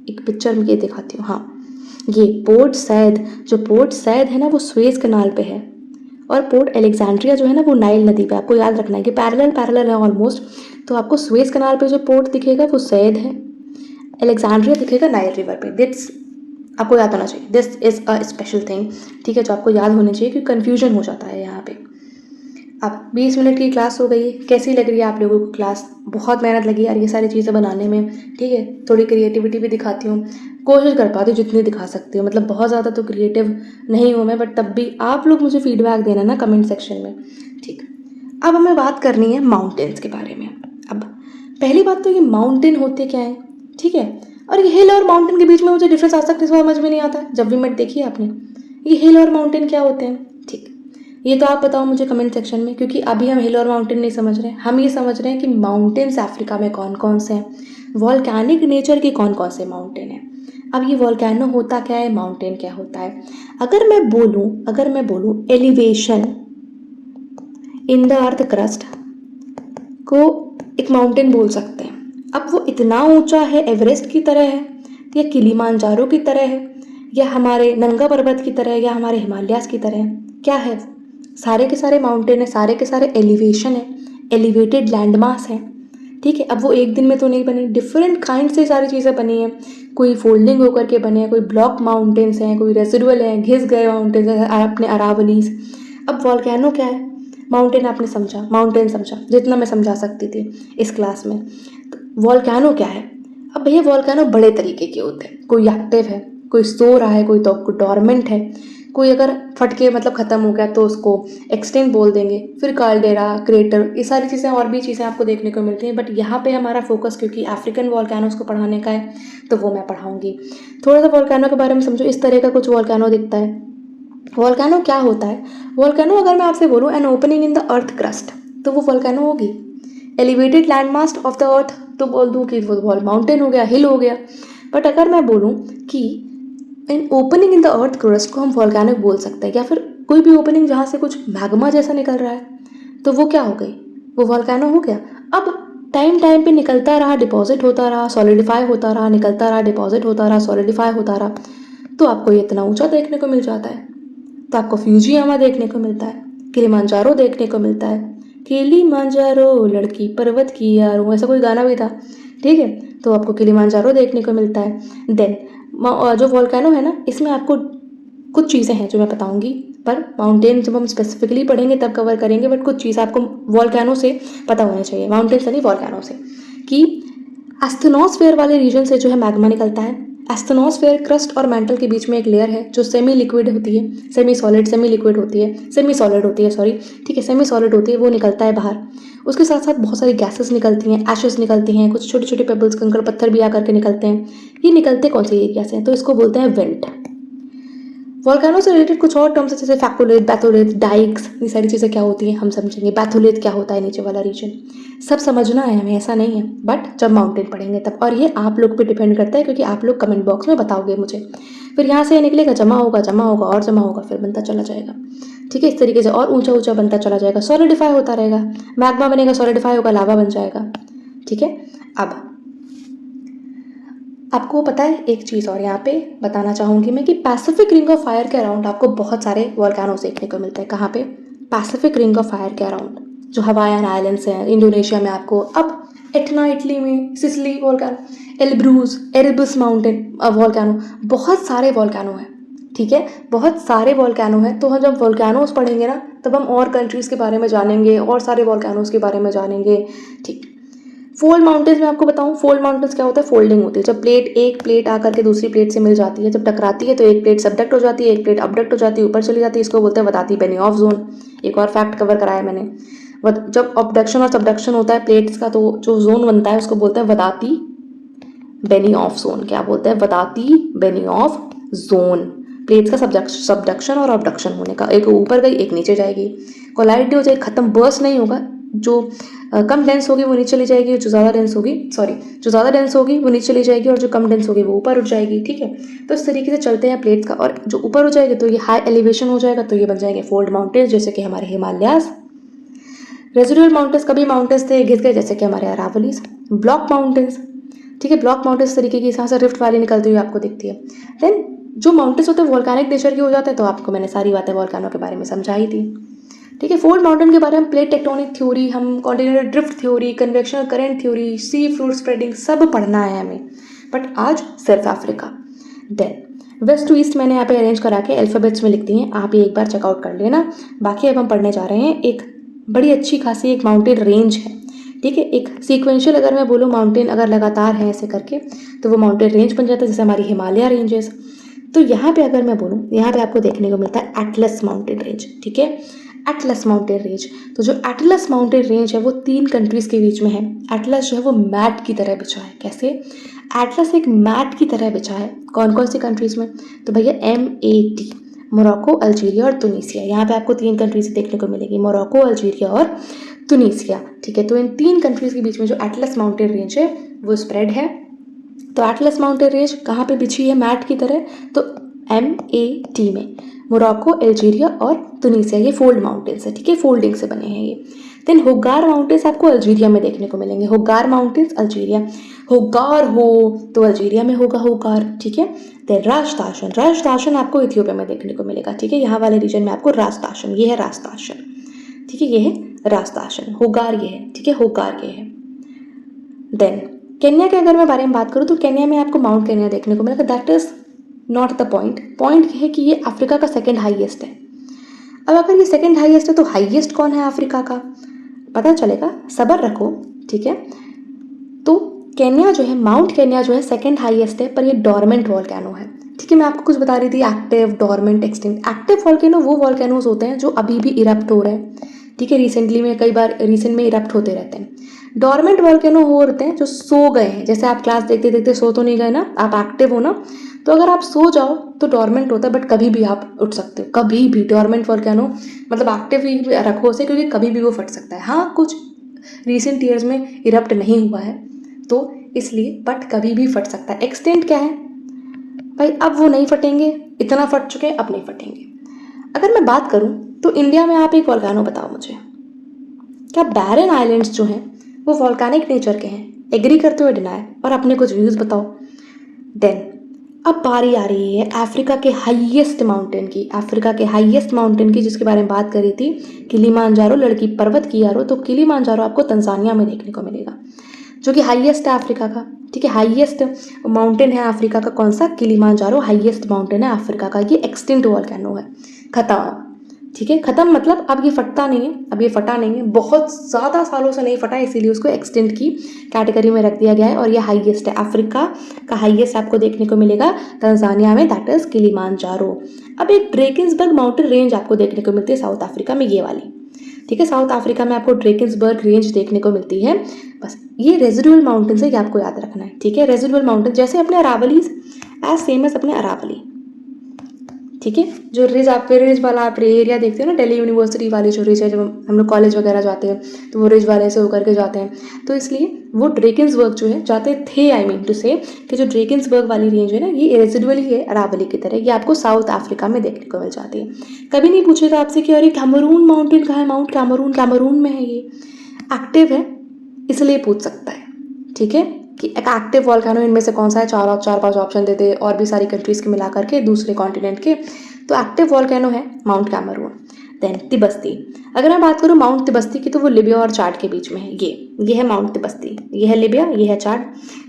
एक पिक्चर में ये दिखाती हूँ, हाँ, ये पोर्ट सैद, जो पोर्ट सैद है ना वो सुएज कनाल पे है, और पोर्ट अलेक्जेंड्रिया जो है ना वो नाइल नदी पे। आपको याद रखना है कि पैरेलल है ऑलमोस्ट। तो आपको सुएज कनाल पे जो पोर्ट दिखेगा वो सैद है, अलेक्जेंड्रिया दिखेगा नाइल रिवर पे। दिट्स आपको याद होना चाहिए, this is a special thing, ठीक है, जो आपको याद होनी चाहिए क्योंकि कन्फ्यूजन हो जाता है यहाँ पे। अब 20 मिनट की क्लास हो गई, कैसी लग रही है आप लोगों को क्लास? बहुत मेहनत लगी यार ये सारी चीज़ें बनाने में, ठीक है। थोड़ी क्रिएटिविटी भी दिखाती हूँ, कोशिश कर पाती हूँ जितनी दिखा सकती हूँ, मतलब बहुत ज़्यादा तो क्रिएटिव नहीं हूँ मैं, बट तब भी आप लोग मुझे फीडबैक देना ना कमेंट सेक्शन में, ठीक। अब हमें बात करनी है माउंटेन्स के बारे में। अब पहली बात तो ये माउंटेन होते क्या है, ठीक है, और ये हिल और माउंटेन के बीच में मुझे डिफरेंस आज तक समझ में नहीं आता। जब भी मैं देखी आपने, ये हिल और माउंटेन क्या होते हैं, ठीक, ये तो आप बताओ मुझे कमेंट सेक्शन में, क्योंकि अभी हम हिल और माउंटेन नहीं समझ रहे हैं, हम ये समझ रहे हैं कि माउंटेन्स अफ्रीका में कौन कौन से हैं, वॉल्केनिक नेचर के कौन कौन से माउंटेन हैं। अब ये वॉल्केनो होता क्या है, माउंटेन क्या होता है? अगर मैं बोलूँ elevation in the earth crust को एक माउंटेन बोल सकते हैं। अब वो इतना ऊंचा है, एवरेस्ट की तरह है, या किलिमांजारो की तरह है, या हमारे नंगा पर्वत की तरह है, या हमारे हिमालयास की तरह है, क्या है? सारे के सारे माउंटेन है, सारे के सारे एलिवेशन है, एलिवेटेड लैंडमास है, ठीक है। अब वो एक दिन में तो नहीं बनी, डिफरेंट काइंड से सारी चीज़ें बनी हैं। कोई फोल्डिंग होकर के बने हैं, कोई ब्लॉक माउंटेन्स हैं, कोई रेसिडुअल हैं, घिस गए माउंटेन्स हैं, अपने अरावलीज। अब वॉल्केनो क्या है? माउंटेन आपने समझा, माउंटेन समझा जितना मैं समझा सकती थी इस क्लास में। तो वॉल्केनो क्या है? अब भैया वॉल्केनो बड़े तरीके के होते हैं, कोई एक्टिव है, कोई सो रहा है, कोई तो डॉर्मेंट है, कोई अगर फट के मतलब ख़त्म हो गया तो उसको एक्सटिंक्ट बोल देंगे, फिर काल्डेरा, क्रेटर, ये सारी चीज़ें और भी चीज़ें आपको देखने को मिलती हैं। बट यहाँ पे हमारा फोकस क्योंकि अफ्रीकन वॉल्केनोस को पढ़ाने का है तो वो मैं पढ़ाऊँगी। थोड़ा सा वॉल्केनो के बारे में समझो, इस तरह का कुछ वॉल्केनो दिखता है। वॉल्केनो क्या होता है? वॉल्केनो अगर मैं आपसे बोलूँ an opening in the earth crust, तो वो वॉल्केनो होगी। Elevated landmass of the earth तो बोल दूँ कि वो माउंटेन हो गया, हिल हो गया। बट अगर मैं बोलूँ कि इन opening in the earth crust को हम वॉल्केनिक बोल सकते हैं, या फिर कोई भी ओपनिंग जहाँ से कुछ मैग्मा जैसा निकल रहा है, तो वो क्या हो गई? वो वॉल्केनो हो गया। अब टाइम पे निकलता रहा, डिपॉजिट होता रहा, सॉलिडिफाई होता रहा, निकलता रहा, डिपॉजिट होता रहा, सॉलिडिफाई होता रहा, तो आपको ये इतना ऊंचा देखने को मिल जाता है। तो आपको फ्यूजियामा देखने को मिलता है, किलिमांजारो देखने को मिलता है, किलिमांजारो लड़की पर्वत की यारो, ऐसा कोई गाना भी था, ठीक है। तो आपको किलिमांजारो देखने को मिलता है। देन जो वॉल्केनो है ना, इसमें आपको कुछ चीज़ें हैं जो मैं बताऊंगी, पर माउंटेन जब हम स्पेसिफिकली पढ़ेंगे तब कवर करेंगे। बट कुछ चीज़ आपको वॉल्केनो से पता होनी चाहिए, माउंटेन से नहीं वॉल्केनो से, कि एस्थेनोस्फेयर वाले रीजन से जो है मैग्मा निकलता है। एस्थेनोस्फेयर क्रस्ट और मैंटल के बीच में एक लेयर है जो सेमी लिक्विड होती है, सेमी सॉलिड होती है, सॉरी, ठीक है, सेमी सॉलिड होती है, वो निकलता है बाहर। उसके साथ साथ बहुत सारी गैसेस निकलती हैं, एशेस निकलती हैं, कुछ छोटे छोटे पेबल्स, कंकड़ पत्थर भी आकर के निकलते हैं। ये निकलते कौन से एरिया से हैं? तो इसको बोलते हैं वेंट। वोल्केनो से रिलेटेड कुछ और टर्म्स है जैसे फैक्टोलिथ, बैथोलिथ, डाइक्स, ये सारी चीज़ें क्या होती हैं हम समझेंगे। बैथोलिथ क्या होता है, नीचे वाला रीजन, सब समझना है हमें, ऐसा नहीं है, बट जब माउंटेन पढ़ेंगे तब। और ये आप लोग पे डिपेंड करता है क्योंकि आप लोग कमेंट बॉक्स में बताओगे मुझे, फिर यहाँ से निकलेगा जमा होगा, जमा होगा और जमा होगा, फिर बनता चला जाएगा। ठीक है, इस तरीके से और ऊंचा ऊंचा बनता चला जाएगा, सॉलिडिफाई होता रहेगा, मैग्मा बनेगा, सॉलिडिफाई होगा, लावा बन जाएगा। ठीक है, अब आपको पता है एक चीज़ और यहाँ पे बताना चाहूँगी मैं कि पैसिफिक रिंग ऑफ फायर के अराउंड आपको बहुत सारे वॉल्केनोस देखने को मिलते हैं। कहाँ पे? पैसिफिक रिंग ऑफ फायर के अराउंड, जो हवाईयन आइलैंड्स हैं, इंडोनेशिया में आपको, अब एटना इटली में, Sicily volcano, Elburz, Erebus mountain volcano, बहुत सारे वॉल्केनो हैं। ठीक है, बहुत सारे वॉल्केनो हैं। तो हम जब वॉल्केनोस पढ़ेंगे ना तब हम और कंट्रीज़ के बारे में जानेंगे और सारे वॉल्केनोस के बारे में जानेंगे। ठीक, फोल्ड माउंटेन्स में आपको बताऊं, फोल्ड माउंटेन्स क्या होता है? फोल्डिंग होती है, जब एक प्लेट आकर के दूसरी प्लेट से मिल जाती है, जब टकराती है तो एक प्लेट सबडक्ट हो जाती है, एक प्लेट अपडक्ट हो जाती है, ऊपर चली जाती है, इसको बोलते हैं वदाती बेनियोफ जोन। एक और फैक्ट कवर कराया मैंने, जब अपडक्शन और सबडक्शन होता है प्लेट्स का तो जो जोन बनता है उसको बोलते हैं वदाती बेनियोफ जोन। क्या बोलते हैं? वदाती बेनियोफ जोन। प्लेट्स का सबडक्शन और अपडक्शन होने का, एक ऊपर गई एक नीचे जाएगी, कोलाइड हो जाए, खत्म, बर्स्ट नहीं होगा, जो कम डेंस होगी वो नीचे चली जाएगी, जो ज़्यादा डेंस होगी जो ज़्यादा डेंस होगी वो नीचे चली जाएगी और जो कम डेंस होगी वो ऊपर उठ जाएगी। ठीक है, तो इस तरीके से चलते हैं प्लेट्स का, और जो ऊपर हो जाएगी तो ये हाई एलिवेशन हो जाएगा, तो ये बन जाएंगे फोल्ड माउंटेन्स, जैसे कि हमारे हिमालयास। रेजिडुअल माउंटेन्स कभी माउंटेन्स थे घिस गए, जैसे कि हमारे अरावलीज। ब्लॉक माउंटेन्स, ठीक है, ब्लॉक माउंटेन्स तरीके की, यहाँ से रिफ्ट वैली निकलती हुई आपको दिखती है। देन जो माउंटेन्स होते हैं वोल्केनिक नेचर के हो जाते हैं, तो आपको मैंने सारी बातें वोल्केनो के बारे में समझाई थी। ठीक है, फोल्ड माउंटेन के बारे में प्लेट टेक्टोनिक थ्योरी, हम continental drift theory, convectional current theory, sea fluid spreading सब पढ़ना है हमें, बट आज सिर्फ Africa. Then west to east मैंने यहाँ पे अरेंज करा के अल्फ़ाबेट्स में लिख दी हैं, आप ये एक बार चेकआउट कर लेना। बाकी अब हम पढ़ने जा रहे हैं एक बड़ी अच्छी खासी एक माउंटेन रेंज है। ठीक है, एक सीक्वेंशियल अगर मैं बोलूँ माउंटेन अगर लगातार है ऐसे करके तो वो माउंटेन रेंज बन जाता है, जैसे हमारी हिमालय रेंजेस। तो यहाँ पे अगर मैं बोलूँ, यहाँ पे आपको देखने को मिलता है एटलस माउंटेन रेंज। ठीक है, एटलस माउंटेन रेंज, तो जो एटलस माउंटेन रेंज है वो 3 कंट्रीज़ के बीच में है। एटलस जो है वो मैट की तरह बिछा है। कैसे? एटलस एक मैट की तरह बिछा है। कौन कौन सी कंट्रीज़ में? तो भैया MAT, मोरक्को, अल्जीरिया और तुनीसिया। यहाँ पे आपको 3 कंट्रीज देखने को मिलेगी, मोरक्को, अल्जीरिया और तुनीसिया। ठीक है, तो इन 3 कंट्रीज़ के बीच में जो एटलस माउंटेन रेंज है वो स्प्रेड है। तो एटलस माउंटेन रेंज कहाँ पे बिछी है मैट की तरह? तो MAT में, मोरक्को, अल्जीरिया और तुनीसिया, ये फोल्ड माउंटेन्स है। ठीक है, फोल्डिंग से बने हैं ये। देन होगार माउंटेन्स आपको अल्जीरिया में देखने को मिलेंगे। होगार माउंटेन्स अल्जीरिया, होगार हो तो अल्जीरिया में होगा होगार। ठीक है, देन राजताशन, राजताशन आपको इथियोपिया में देखने को मिलेगा। ठीक है, यहाँ वाले रीजन में आपको राजताशन, ये है राजताशन। ठीक है, ये है राजताशन, होगार ये है। ठीक है, होगार ये है। देन केन्या के अगर मैं बारे में बात करूँ तो केन्या में आपको माउंट केन्या देखने को मिलेगा। That is not the point. Point ये है कि ये अफ्रीका का सेकंड हाईएस्ट है। अब अगर ये सेकंड हाईएस्ट है तो हाईएस्ट कौन है अफ्रीका का, पता चलेगा, सब्र रखो। ठीक है, तो केन्या जो है, माउंट केन्या जो है सेकंड हाईएस्ट है, पर ये डॉर्मेंट वॉल्केनो है। ठीक है, मैं आपको कुछ बता रही थी, active, dormant, extinct. Active volcano वो वॉल्केनोज होते हैं जो अभी भी इरप्ट हो रहे हैं। ठीक है, रिसेंटली में कई बार रिसेंट में इरप्ट होते रहते हैं। डॉर्मेंट वॉल्केनो हो रहते हैं जो सो गए हैं, जैसे आप क्लास देखते देखते सो तो नहीं गए ना, आप एक्टिव हो ना, तो अगर आप सो जाओ तो डॉर्मेंट होता है, बट कभी भी आप उठ सकते हो, कभी भी। डॉर्मेंट वॉल्केनो मतलब एक्टिव ही रखो उसे, क्योंकि कभी भी वो फट सकता है। हाँ, कुछ रिसेंट ईयर्स में इरप्ट नहीं हुआ है तो इसलिए, बट कभी भी फट सकता है। एक्सटेंट क्या है भाई, अब वो नहीं फटेंगे, इतना फट चुके हैं, अब नहीं फटेंगे। अगर मैं बात करूं तो इंडिया में आप एक वॉल्केनो बताओ मुझे, क्या बैरन आइलैंड्स जो हैं वो वॉल्केनिक नेचर के हैं? एग्री करते हो, डिनाय? और अपने कुछ व्यूज़ बताओ। देन अब बारी आ रही है अफ्रीका के हाईएस्ट माउंटेन की। अफ्रीका के हाईएस्ट माउंटेन की जिसके बारे में बात करी थी, किलिमांजारो, लड़की पर्वत की यारो। तो किलिमांजारो आपको तंजानिया में देखने को मिलेगा, जो कि हाईएस्ट है अफ्रीका का। ठीक है, हाईएस्ट माउंटेन है अफ्रीका का कौन सा? किलिमांजारो हाईएस्ट माउंटेन है अफ्रीका का। ये एक्सटिंक्ट वॉल्केनो है, खत्म। ठीक है, खत्म मतलब अब ये फटता नहीं है, अब ये फटा नहीं है, बहुत ज़्यादा सालों से नहीं फटा, इसीलिए उसको एक्सटिंक्ट की कैटेगरी में रख दिया गया है। और ये हाईएस्ट है, अफ्रीका का हाईएस्ट आपको देखने को मिलेगा तंजानिया में, दैट इज किलिमांजारो। अब एक ड्रेकिंसबर्ग माउंटेन रेंज आपको देखने को मिलती है साउथ अफ्रीका में, ये वाली। ठीक है, साउथ अफ्रीका में आपको ड्रेकिंसबर्ग रेंज देखने को मिलती है। बस ये रेजिडुअल माउंटेन है, ये आपको याद रखना है। ठीक है, रेजिडुअल माउंटेन जैसे अपने अरावलीज, एज सेम एज अपने अरावली। ठीक है। जो रिज वाला आप एरिया देखते हो ना, दिल्ली यूनिवर्सिटी वाली जो रिज है, जब हम लोग कॉलेज वगैरह जाते हैं तो वो रिज वाले से होकर के जाते हैं, तो इसलिए वो ड्रेकेंसबर्ग जो है जाते थे, आई मीन टू से कि जो ड्रेकेंसबर्ग वाली रेंज है ना, ये रेजिडुअली है अरावली की तरह, ये आपको साउथ अफ्रीका में देखने को मिल जाती है। कभी नहीं पूछेगा आपसे कि अरे कैमरून माउंटेन कहाँ है, माउंट कैमरून में है, ये एक्टिव है इसलिए पूछ सकता है। ठीक है, कि एक एक्टिव वॉल्केनो इनमें से कौन सा है, चार पांच ऑप्शन देते हैं और भी सारी कंट्रीज के मिला करके दूसरे कॉन्टिनेंट के, तो एक्टिव वॉल्केनो है माउंट कैमरून। देन तिब्बती, अगर मैं बात करूँ माउंट तिब्बती की, तो वो लिबिया और चाड के बीच में है। ये है माउंट तिब्बती, ये है लिबिया, ये है चाड।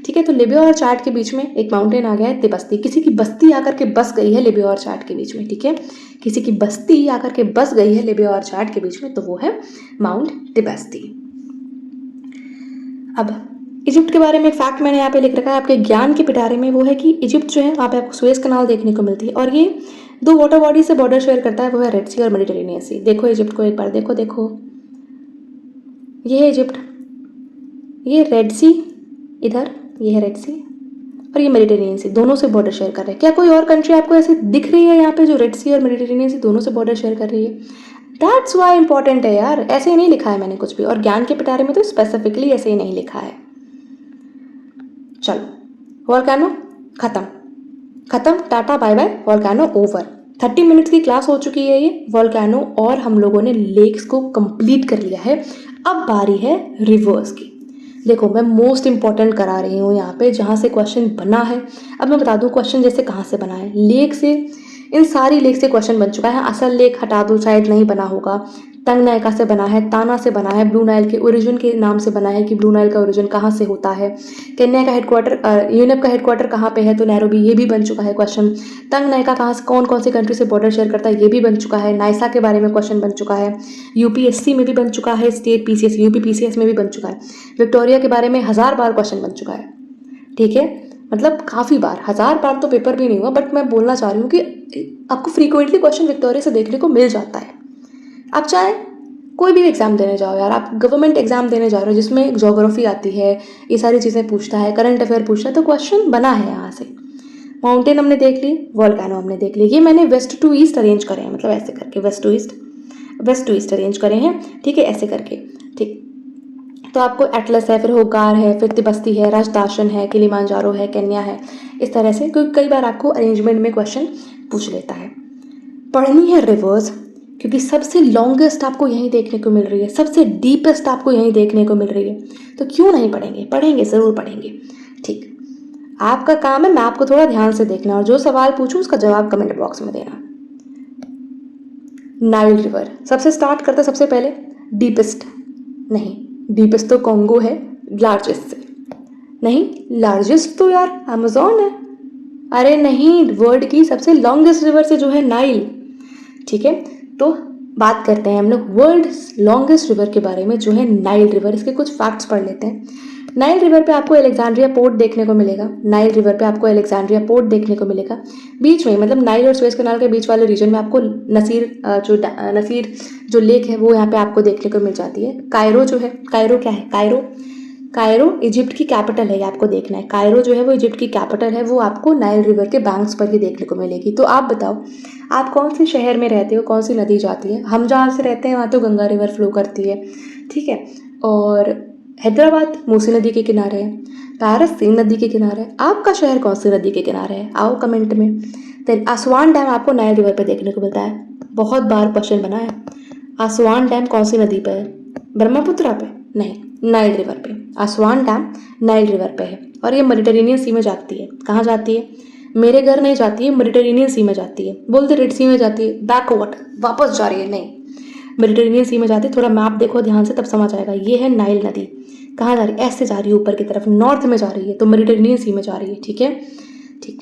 ठीक है, तो लिबिया और चाड के बीच में एक माउंटेन आ गया है तिब्बती। किसी की बस्ती आकर के बस गई है लिबिया और चाड के बीच में। ठीक है, किसी की बस्ती आकर के बस गई है लिबिया और चाड के बीच में, तो वो है माउंट तिब्बती। अब इजिप्ट के बारे में एक फैक्ट मैंने यहाँ पे लिख रखा है आपके ज्ञान के पिटारे में, वो है कि इजिप्ट जो है वहाँ पे आपको सुएज कनाल देखने को मिलती है, और ये 2 वाटर बॉडी से बॉर्डर शेयर करता है, वो है रेड सी और मेडिटेरेनियन सी। देखो इजिप्ट को एक बार, देखो ये है इजिप्ट, ये रेड सी इधर, ये है रेड सी, और ये मेडिटेरेनियन सी, दोनों से बॉर्डर शेयर कर रहे हैं। क्या कोई और कंट्री आपको ऐसे दिख रही है यहाँ पे जो रेड सी और मेडिटेरेनियन सी दोनों से बॉर्डर शेयर कर रही है? दैट्स वाई इंपॉर्टेंट है यार, ऐसे ही नहीं लिखा है मैंने कुछ भी, और ज्ञान के पिटारे में तो स्पेसिफिकली ऐसे ही नहीं लिखा है। चलो वॉल्केनो खत्म, tata bye bye, volcano over. 30 minutes की क्लास हो चुकी है ये वॉल्केनो, और हम लोगों ने लेक्स को कंप्लीट कर लिया है। अब बारी है रिवर्स की। देखो मैं मोस्ट इंपॉर्टेंट करा रही हूँ यहाँ पे, जहाँ से क्वेश्चन बना है। अब मैं बता दूँ क्वेश्चन जैसे कहाँ से बना है, लेक से, इन सारी लेक से क्वेश्चन बन चुका है। असल लेक हटा दो, शायद नहीं बना होगा। तंगनायका से बना है, ताना से बना है, ब्लू नाइल के ओरिजिन के नाम से बना है कि ब्लू नाइल का ओरिजिन कहाँ से होता है। केन्या का हेडक्वार्टर, यूनेप का हेडक्वार्टर कहाँ पे है, तो नैरोबी, ये भी बन चुका है क्वेश्चन। तंगनायका कहाँ से, कौन कौन सी कंट्री से बॉर्डर शेयर करता है, ये भी बन चुका है। नाइसा के बारे में क्वेश्चन बन चुका है, यूपीएससी में भी बन चुका है, स्टेट पीसीएस यूपी पीसीएस में भी बन चुका है। विक्टोरिया के बारे में 1000 बार क्वेश्चन बन चुका है। ठीक है, मतलब काफ़ी बार, 1000 बार तो पेपर भी नहीं हुआ, बट मैं बोलना चाह रही हूँ कि आपको फ्रीक्वेंटली क्वेश्चन विक्टोरिया से देखने को मिल जाता है। आप चाहे कोई भी एग्ज़ाम देने जाओ यार, आप गवर्नमेंट एग्जाम देने जा रहे हो जिसमें ज्योग्राफी आती है, ये सारी चीज़ें पूछता है, करंट अफेयर पूछता है, तो क्वेश्चन बना है यहाँ से। माउंटेन हमने देख ली, वॉल्केनो हमने देख ली। ये मैंने वेस्ट टू ईस्ट अरेंज करे हैं, मतलब ऐसे करके वेस्ट टू ईस्ट अरेंज करे हैं। ठीक है, ऐसे करके। ठीक, तो आपको एटलस है, फिर होगार है, फिर तिब्बती है, राजदाशन है, किलिमांजारो है, केन्या है, इस तरह से, क्योंकि कई बार आपको अरेंजमेंट में क्वेश्चन पूछ लेता है। पढ़नी है रिवर्स, क्योंकि सबसे लॉन्गेस्ट आपको यहीं देखने को मिल रही है, सबसे डीपेस्ट आपको यहीं देखने को मिल रही है, तो क्यों नहीं पढ़ेंगे, पढ़ेंगे, ज़रूर पढ़ेंगे। ठीक, आपका काम है, मैं आपको थोड़ा ध्यान से देखना, और जो सवाल पूछूं उसका जवाब कमेंट बॉक्स में देना। नाइल रिवर सबसे स्टार्ट करते, सबसे पहले डीपेस्ट नहीं, डीपेस्ट तो कॉन्गो है, लार्जेस्ट से नहीं, लार्जेस्ट तो यार अमेजोन है। अरे नहीं, वर्ल्ड की सबसे लॉन्गेस्ट रिवर से जो है नाइल। ठीक है, तो बात करते हैं हम लोग वर्ल्ड लॉन्गेस्ट रिवर के बारे में, जो है नाइल रिवर। इसके कुछ फैक्ट्स पढ़ लेते हैं। नाइल रिवर पे आपको अलेक्जेंड्रिया पोर्ट देखने को मिलेगा, नाइल रिवर पे आपको अलेक्जेंड्रिया पोर्ट देखने को मिलेगा। बीच में, मतलब नाइल और सुएज कनाल के बीच वाले रीजन में आपको नसीर जो लेक है वो यहाँ पे आपको देखने को मिल जाती है। कायरो जो है, कायरो क्या है, कायरो इजिप्ट की कैपिटल है, ये आपको देखना है। कायरो जो है वो इजिप्ट की कैपिटल है, वो आपको नाइल रिवर के बैंक्स पर ही देखने को मिलेगी। तो आप बताओ, आप कौन से शहर में रहते हो, कौन सी नदी जाती है? हम जहाँ से रहते हैं वहाँ तो गंगा रिवर फ्लो करती है। ठीक है, और हैदराबाद मूसी नदी के किनारे है, पेरिस सीन नदी के किनारे है। आपका शहर कौन सी नदी के किनारे है, आओ कमेंट में। देन आसवान डैम आपको नाइल रिवर पे देखने को मिलता है, बहुत बार क्वेश्चन बना है। आसवान डैम कौन सी नदी पे है, ब्रह्मपुत्रा पे नहीं, नाइल रिवर पे। आसवान डैम नाइल रिवर पे है, और ये मेडिटेरेनियन सी में जाती है। कहाँ जाती है? मेरे घर नहीं जाती है, मेडिटेरेनियन सी में जाती है। बोलते रेड सी में जाती है, बैकवर्ड वापस जा रही है, नहीं, मेडिटेरेनियन सी में जाती है। थोड़ा मैप देखो ध्यान से, तब समझ आएगा। ये है नाइल नदी, कहाँ जा रही है? ऐसे जा रही है ऊपर की तरफ, नॉर्थ में जा रही है, तो मेडिटेरेनियन सी में जा रही है। ठीक है, ठीक।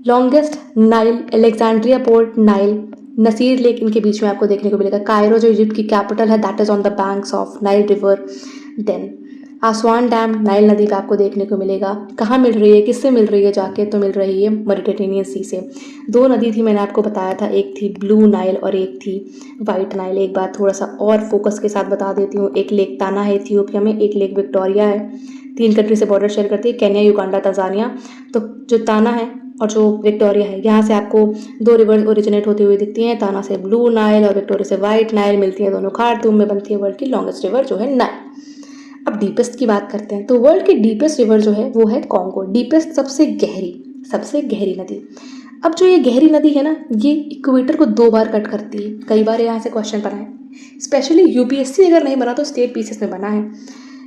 Longest Nile, Alexandria port, Nile, Nasser lake इनके बीच में आपको देखने को मिलेगा। कायरो जो इजिप्ट की कैपिटल है, that is on the banks of Nile river. Then Aswan dam Nile नदी का आपको देखने को मिलेगा। कहाँ मिल रही है, किससे मिल रही है जाके? तो मिल रही है मेडिटेरेनियन सी से। 2 नदी थी, मैंने आपको बताया था, एक थी ब्लू नाइल और एक थी वाइट नाइल। एक बात थोड़ा सा और फोकस के साथ बता देती हूँ, एक लेक ताना है इथियोपिया में, एक लेक विक्टोरिया है। 3 कंट्री से बॉर्डर शेयर करती है, केन्या, युगांडा, तंजानिया। तो जो ताना है और जो विक्टोरिया है, यहाँ से आपको 2 रिवर ओरिजिनेट होती हुई दिखती हैं। ताना से ब्लू नाइल और विक्टोरिया से वाइट नाइल मिलती है, दोनों खार्तूम में बनती है वर्ल्ड की लॉन्गेस्ट रिवर जो है नाइल। अब डीपेस्ट की बात करते हैं, तो वर्ल्ड की डीपेस्ट रिवर जो है वो है कॉन्गो। डीपेस्ट सबसे गहरी नदी। अब जो ये गहरी नदी है ना, ये इक्वेटर को 2 बार कट करती है। कई बार यहाँ से क्वेश्चन बना है, स्पेशली यूपीएससी अगर नहीं बना तो स्टेट पीसीएस में बना है।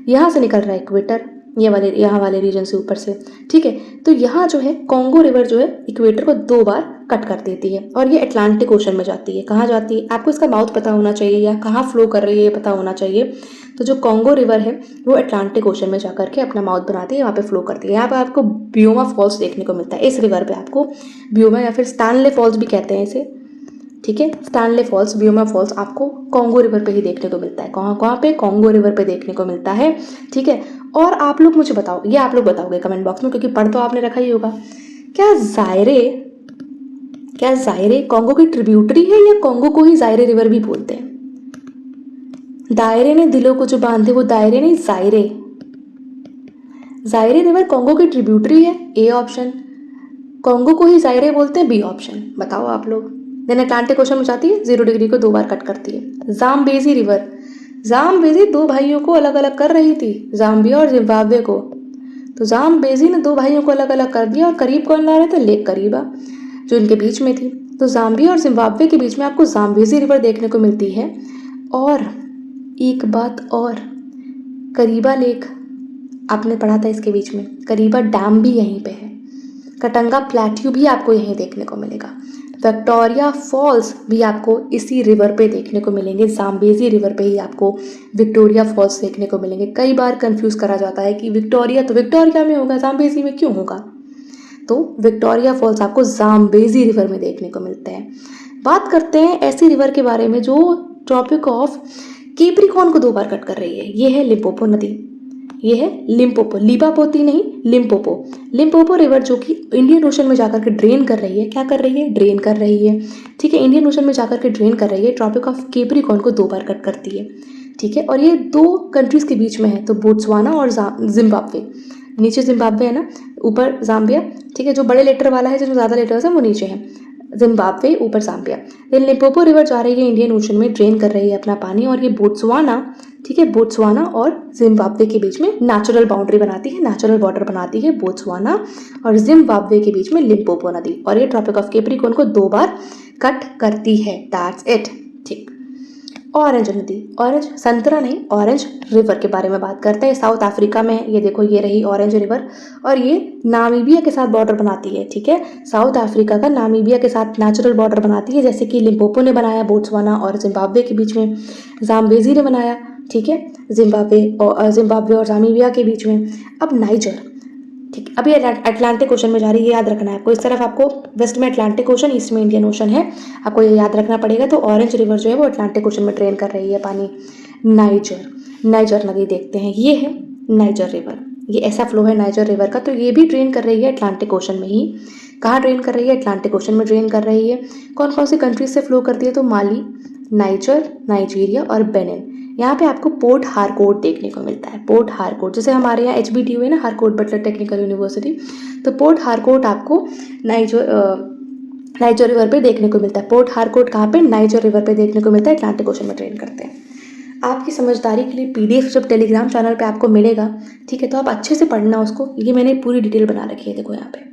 यहाँ से निकल रहा है इक्वेटर, यहाँ वाले रीजन से ऊपर से, ठीक है। तो यहाँ जो है कॉन्गो रिवर जो है इक्वेटर को 2 बार कट कर देती है और ये अटलांटिक ओशन में जाती है। कहाँ जाती है आपको इसका माउथ पता होना चाहिए या कहाँ फ्लो कर रही है ये पता होना चाहिए। तो जो कॉन्गो रिवर है वो अटलांटिक ओशन में जाकर के अपना माउथ बनाती है, वहाँ पे फ्लो करती है। यहाँ पे आपको ब्यूमा फॉल्स देखने को मिलता है। इस रिवर पे आपको ब्यूमा या फिर स्टैनले फॉल्स भी कहते हैं इसे, ठीक है। स्टैनले फॉल्स, ब्यूमा फॉल्स आपको कॉन्गो रिवर पे ही देखने को मिलता है। कहाँ पे? कॉन्गो रिवर पे देखने को मिलता है, ठीक है। और आप लोग मुझे बताओ, ये आप लोग बताओगे कमेंट बॉक्स में, क्योंकि पढ़ तो आपने रखा ही होगा। क्या जायरे कॉन्गो की ट्रिब्यूटरी है या कॉन्गो को ही जायरे रिवर भी बोलते हैं? दायरे ने दिलों को जो बांधे वो दायरे नहीं, जायरे रिवर कॉन्गो की ट्रिब्यूटरी है, ए ऑप्शन। कॉन्गो को ही जायरे बोलते हैं, बी ऑप्शन। बताओ आप लोग। देन अटलांटिक ओशन में जाती है, 0 डिग्री को 2 बार कट करती है। जाम्बेजी रिवर, जाम्बेजी 2 भाइयों को अलग अलग कर रही थी, जाम्बिया और जिम्बाब्वे को। तो जाम्बेजी ने 2 भाइयों को अलग अलग कर दिया और करीब कौन ला रहे थे? लेक करीबा, जो इनके बीच में थी। तो जाम्बिया और जिम्बाब्वे के बीच में आपको जाम्बेजी रिवर देखने को मिलती है। और एक बात और, करीबा लेक आपने पढ़ा था इसके बीच में, करीबा डैम भी यहीं पे है। कटंगा प्लेट्यू भी आपको यहीं देखने को मिलेगा। विक्टोरिया फॉल्स भी आपको इसी रिवर पे देखने को मिलेंगे, जाम्बेजी रिवर पे ही आपको विक्टोरिया फॉल्स देखने को मिलेंगे। कई बार कंफ्यूज करा जाता है कि विक्टोरिया तो विक्टोरिया में होगा, जाम्बेजी में क्यों होगा? तो विक्टोरिया फॉल्स आपको जाम्बेजी रिवर में देखने को मिलते हैं। बात करते हैं ऐसी रिवर के बारे में जो ट्रॉपिक ऑफ कैप्रिकॉर्न को 2 बार कट कर रही है। ये है लिम्पोपो नदी, ये है लिम्पोपो, लीपापोती नहीं, लिम्पोपो रिवर, जो कि इंडियन ओशन में जाकर के ड्रेन कर रही है। क्या कर रही है? ड्रेन कर रही है, ठीक है। इंडियन ओशन में जाकर के ड्रेन कर रही है, ट्रॉपिक ऑफ कैप्रिकॉर्न को 2 बार कट करती है, ठीक है। और ये 2 कंट्रीज के बीच में है, तो बोट्सवाना और जिम्बाब्वे। नीचे जिम्बाब्वे है ना, ऊपर जाम्बिया, ठीक है। जो बड़े लेटर वाला है, जिसमें ज़्यादा लेटर्स हैं वो नीचे है, जिम्बाब्वे ऊपर जाम्बिया। देन लिम्पोपो रिवर जा रही है इंडियन ओशन में, ड्रेन कर रही है अपना पानी, और ये बोट्सवाना, ठीक है, बोट्सवाना और जिम्बाब्वे के बीच में नेचुरल बाउंड्री बनाती है, नेचुरल बॉर्डर बनाती है बोट्सवाना और जिम्बाब्वे के बीच में लिम्पोपो नदी। और ये ट्रॉपिक ऑफ कैप्रिकॉर्न को 2 बार कट करती है। दैट्स इट, ठीक। ऑरेंज नदी, ऑरेंज संतरा नहीं, ऑरेंज रिवर के बारे में बात करते हैं। साउथ अफ्रीका में है, ये देखो, ये रही ऑरेंज रिवर, और ये नामीबिया के साथ बॉर्डर बनाती है, ठीक है। साउथ अफ्रीका का नामीबिया के साथ नेचुरल बॉर्डर बनाती है, जैसे कि लिम्पोपो ने बनाया बोट्सवाना और जिम्बाब्वे के बीच में, जाम्बेजी ने बनाया, ठीक है, जिम्बाब्वे और नामीबिया के बीच में। अब नाइजर, ठीक, अभी अटलांटिक ओशन में जा रही है, याद रखना है आपको। इस तरफ आपको वेस्ट में अटलांटिक ओशन, ईस्ट में इंडियन ओशन है, आपको ये याद रखना पड़ेगा। तो ऑरेंज रिवर जो है वो अटलांटिक ओशन में ड्रेन कर रही है पानी। नाइजर नदी देखते हैं, ये है नाइजर रिवर, ये ऐसा फ्लो है नाइजर रिवर का। तो ये भी ड्रेन कर रही है अटलांटिक ओशन में ही। कहाँ ड्रेन कर रही है? अटलांटिक ओशन में ड्रेन कर रही है। कौन कौन सी कंट्रीज से फ्लो करती है? तो माली, नाइजर, नाइजीरिया और बेनिन। यहाँ पे आपको पोर्ट हारकोट देखने को मिलता है, पोर्ट हारकोट, जैसे हमारे यहाँ HBTU है ना, हारकोट बटलर टेक्निकल यूनिवर्सिटी। तो पोर्ट हारकोट आपको नाइजर रिवर पे देखने को मिलता है। पोर्ट हारकोट कहाँ पे? नाइजर रिवर पे देखने को मिलता है, अटलांटिक ओशन में ट्रेन करते हैं। आपकी समझदारी के लिए PDF जब टेलीग्राम चैनल पे आपको मिलेगा, ठीक है, तो आप अच्छे से पढ़ना उसको। ये मैंने पूरी डिटेल बना रखी है, देखो यहाँ पे।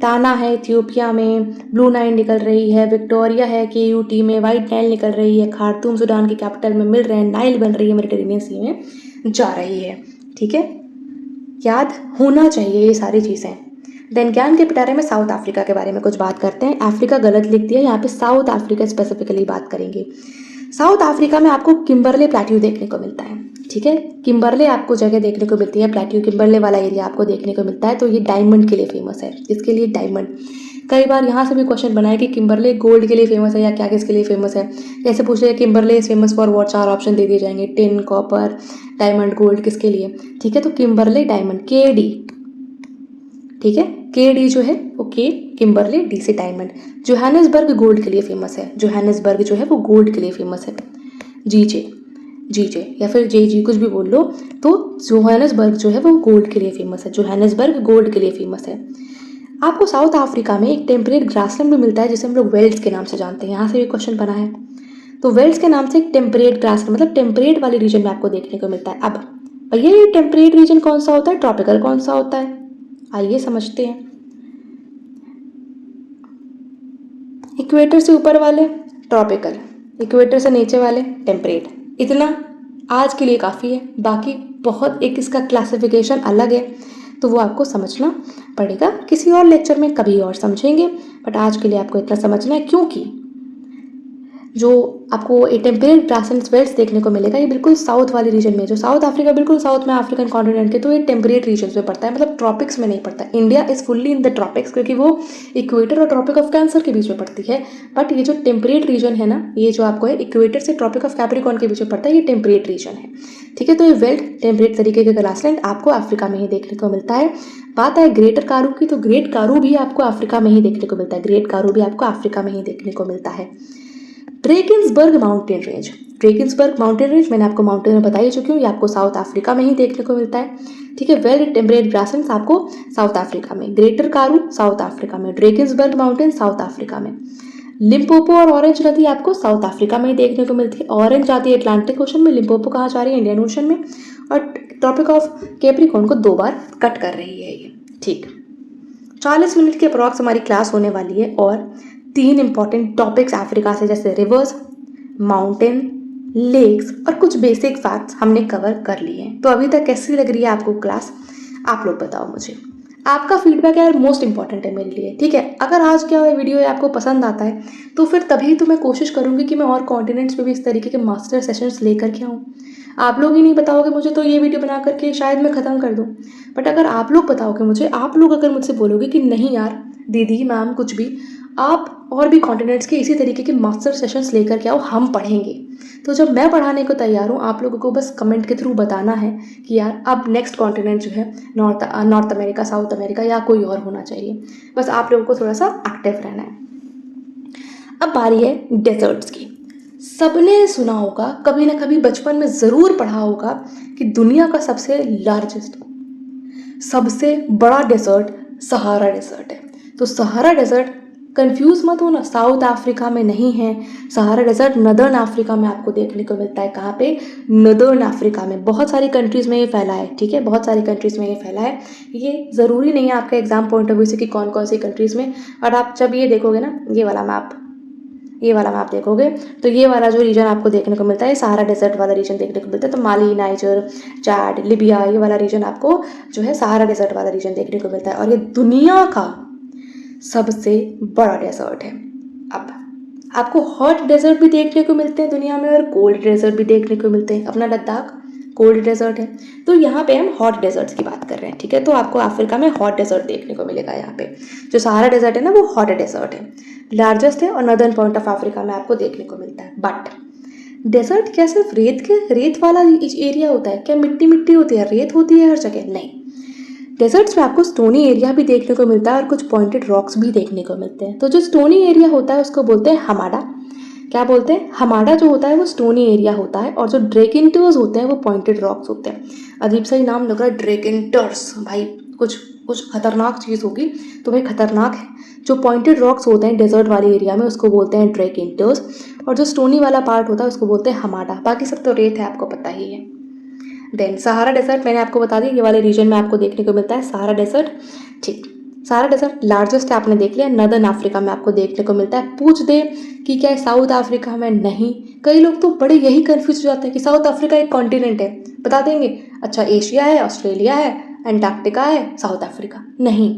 ताना है इथियोपिया में, ब्लू नाइल निकल रही है, विक्टोरिया है KUT में, वाइट नाइल निकल रही है, खार्तूम सूडान की कैपिटल में मिल रहे हैं, नाइल बन रही है, मेडिटेरेनियन सी में जा रही है, ठीक है। याद होना चाहिए ये सारी चीज़ें। देन ज्ञान के पिटारे में साउथ अफ्रीका के बारे में कुछ बात करते हैं। अफ्रीका गलत लिख दिया, यहाँ पे साउथ अफ्रीका स्पेसिफिकली बात करेंगे। साउथ अफ्रीका में आपको किम्बरले प्लेट्यू देखने को मिलता है, ठीक है। किम्बरले आपको जगह देखने को मिलती है, प्लेट्यू किम्बरले वाला एरिया आपको देखने को मिलता है। तो ये डायमंड के लिए फेमस है, इसके लिए डायमंड। कई बार यहाँ से भी क्वेश्चन बना है कि किम्बरले गोल्ड के लिए फेमस है या क्या किसके लिए फेमस है। जैसे पूछ रहे Kimberley is famous for what, 4 option दे दिए जाएंगे, टिन, कॉपर, डायमंड, गोल्ड, किसके लिए, ठीक है। तो किम्बरले डायमंड, KD, ठीक है, KD जो है वो किम्बरले, D से डायमंड। जोहानिसबर्ग गोल्ड के लिए फेमस है, जोहानिसबर्ग जो है वो गोल्ड के लिए फेमस है। जीजे या फिर जेजी कुछ भी बोल लो, तो जोहानिसबर्ग जो है वो गोल्ड के लिए फेमस है। जोहानिसबर्ग गोल्ड के लिए फेमस है। आपको साउथ अफ्रीका में एक टेम्परेट ग्रासलैंड भी मिलता है जिसे हम लोग वेल्स के नाम से जानते हैं। यहाँ से भी क्वेश्चन बना है। तो वेल्स के नाम से एक टेम्परेट ग्रासलैंड मतलब टेम्परेट वाले रीजन में आपको देखने को मिलता है। अब भैया ये टेम्परेट रीजन कौन सा होता है, ट्रॉपिकल कौन सा होता है, आइए समझते हैं। इक्वेटर से ऊपर वाले ट्रॉपिकल, इक्वेटर से नीचे वाले टेम्परेट। इतना आज के लिए काफ़ी है, बाकी बहुत एक इसका क्लासिफिकेशन अलग है, तो वो आपको समझना पड़ेगा। किसी और लेक्चर में कभी और समझेंगे, बट आज के लिए आपको इतना समझना है, क्योंकि जो आपको ये टेम्परेट ग्रासलैंड वेल्स देखने को मिलेगा ये बिल्कुल साउथ वाले रीजन में, जो साउथ अफ्रीका बिल्कुल साउथ में अफ्रीकन कॉन्टिनेंट के, तो ये टेम्परेट रीजन में पड़ता है, मतलब ट्रॉपिक्स में नहीं पड़ता। India is fully in the tropics क्योंकि वो इक्वेटर और ट्रॉपिक ऑफ कैंसर के बीच में पड़ती है। बट ये जो टेम्परेट रीजन है ना, ये जो आपको है इक्वेटर से ट्रॉपिक ऑफ कैप्रिकॉर्न के बीच में पड़ता है, ये टेम्परेट रीजन है। ठीक है, तो ये वेल्ट टेम्परेट तरीके के ग्रासलैंड आपको अफ्रीका में ही देखने को मिलता है। बात है ग्रेटर कारू की, तो ग्रेट कारू भी आपको अफ्रीका में ही देखने को मिलता है। ग्रेट कारू भी आपको अफ्रीका में ही देखने को मिलता है। ड्रेकेंसबर्ग माउंटेन रेंज, ड्रेकेंसबर्ग माउंटेन रेंज मैंने आपको माउंटेन में बता ही चुकी हूँ, ये आपको साउथ अफ्रीका में ही देखने को मिलता है। ठीक है, वेल टेम्परेट ग्रासलैंड्स आपको साउथ अफ्रीका में, ग्रेटर कारू साउथ अफ्रीका में, ड्रेकेंसबर्ग माउंटेन साउथ अफ्रीका में। लिम्पोपो और ऑरेंज नदी आपको साउथ अफ्रीका में ही देखने को मिलती है। ऑरेंज जाती है अटलांटिक ओशन में, लिम्पोपो कहाँ जा रही है, इंडियन ओशन में, और ट्रॉपिक ऑफ कैप्रिकॉर्न को 2 बार कट कर रही है ये। ठीक, 40 मिनट के अप्रॉक्स हमारी क्लास होने वाली है, और 3 इंपॉर्टेंट टॉपिक्स अफ्रीका से जैसे रिवर्स, माउंटेन, लेक्स और कुछ बेसिक फैक्ट्स हमने कवर कर लिए हैं। तो अभी तक कैसी लग रही है आपको क्लास, आप लोग बताओ मुझे। आपका फीडबैक यार मोस्ट इंपॉर्टेंट है मेरे लिए। ठीक है, अगर आज क्या वीडियो आपको पसंद आता है तो फिर तभी तो मैं कोशिश करूँगी कि मैं और कॉन्टिनेंट्स पे भी इस तरीके के मास्टर सेशंस लेकर के आऊँ। आप लोग ही नहीं बताओगे मुझे तो ये वीडियो बना करके शायद मैं ख़त्म कर दूँ, बट अगर आप लोग बताओगे मुझे, आप लोग अगर मुझसे बोलोगे कि नहीं यार दीदी मैम कुछ भी, आप और भी कॉन्टिनेंट्स के इसी तरीके के मास्टर सेशंस लेकर के आओ, हम पढ़ेंगे। तो जब मैं पढ़ाने को तैयार हूँ, आप लोगों को बस कमेंट के थ्रू बताना है कि यार अब नेक्स्ट कॉन्टिनेंट जो है नॉर्थ अमेरिका, साउथ अमेरिका या कोई और होना चाहिए। बस आप लोगों को थोड़ा सा एक्टिव रहना है। अब बारी है डेजर्ट्स की। सबने सुना होगा, कभी ना कभी बचपन में ज़रूर पढ़ा होगा कि दुनिया का सबसे लार्जेस्ट, सबसे बड़ा डेजर्ट सहारा डेजर्ट है। तो सहारा डेजर्ट कंफ्यूज मत होना, साउथ अफ्रीका में नहीं है। सहारा डेजर्ट नदर्न अफ्रीका में आपको देखने को मिलता है। कहाँ पे, नदर्न अफ्रीका में। बहुत सारी कंट्रीज़ में ये फैला है। ठीक है, बहुत सारी कंट्रीज़ में ये फैला है। ये ज़रूरी नहीं है आपका एग्जाम पॉइंट ऑफ व्यू से कि कौन कौन सी कंट्रीज़ में, और आप जब ये देखोगे ना, ये वाला मैप देखोगे तो ये वाला जो रीजन आपको देखने को मिलता है, सहारा डेजर्ट वाला रीजन देखने को मिलता है। तो माली, नाइजर, चाड, लिबिया, ये वाला रीजन आपको जो है सहारा डेजर्ट वाला रीजन देखने को मिलता है, और ये दुनिया का सबसे बड़ा डेजर्ट है। अब आपको हॉट डेजर्ट भी देखने को मिलते हैं दुनिया में, और कोल्ड डेजर्ट भी देखने को मिलते हैं। अपना लद्दाख कोल्ड डेजर्ट है, तो यहाँ पे हम हॉट डेजर्ट्स की बात कर रहे हैं। ठीक है, तो आपको अफ्रीका में हॉट डेजर्ट देखने को मिलेगा। यहाँ पे जो सहारा डेजर्ट है ना, वो हॉट डेजर्ट है, लार्जेस्ट है, और नॉर्दर्न पॉइंट ऑफ अफ्रीका में आपको देखने को मिलता है। बट डेजर्ट क्या सिर्फ रेत वाला एरिया होता है क्या, मिट्टी मिट्टी होती है, रेत होती है हर जगह? नहीं, डेजर्ट्स में आपको स्टोनी एरिया भी देखने को मिलता है, और कुछ पॉइंटेड रॉक्स भी देखने को मिलते हैं। तो जो स्टोनी एरिया होता है उसको बोलते हैं हमाडा। क्या बोलते हैं, हमाडा जो होता है वो स्टोनी एरिया होता है, और जो ड्रेकेंटर्स होते हैं वो पॉइंटेड रॉक्स होते हैं। अजीब सा ही नाम लग रहा है ड्रेकेंटर्स, भाई कुछ खतरनाक चीज़ होगी, तो भाई खतरनाक है। जो पॉइंटेड रॉक्स होते हैं डेजर्ट वाले एरिया में उसको बोलते हैं ड्रेकेंटर्स, और जो स्टोनी वाला पार्ट होता है उसको बोलते हैं हमाडा। बाकी सब तो रेत है, आपको पता ही है। देन सहारा डेजर्ट मैंने आपको बता दिया, ये वाले रीजन में आपको देखने को मिलता है सहारा डेजर्ट। ठीक, सहारा डेजर्ट लार्जेस्ट है, आपने देख लिया। नदर्न अफ्रीका में आपको देखने को मिलता है। पूछ दे कि क्या है साउथ अफ्रीका में, नहीं। कई लोग तो बड़े यही कंफ्यूज हो जाते हैं कि साउथ अफ्रीका एक कॉन्टिनेंट है, बता देंगे अच्छा एशिया है, ऑस्ट्रेलिया है, अंटार्कटिका है, साउथ अफ्रीका नहीं।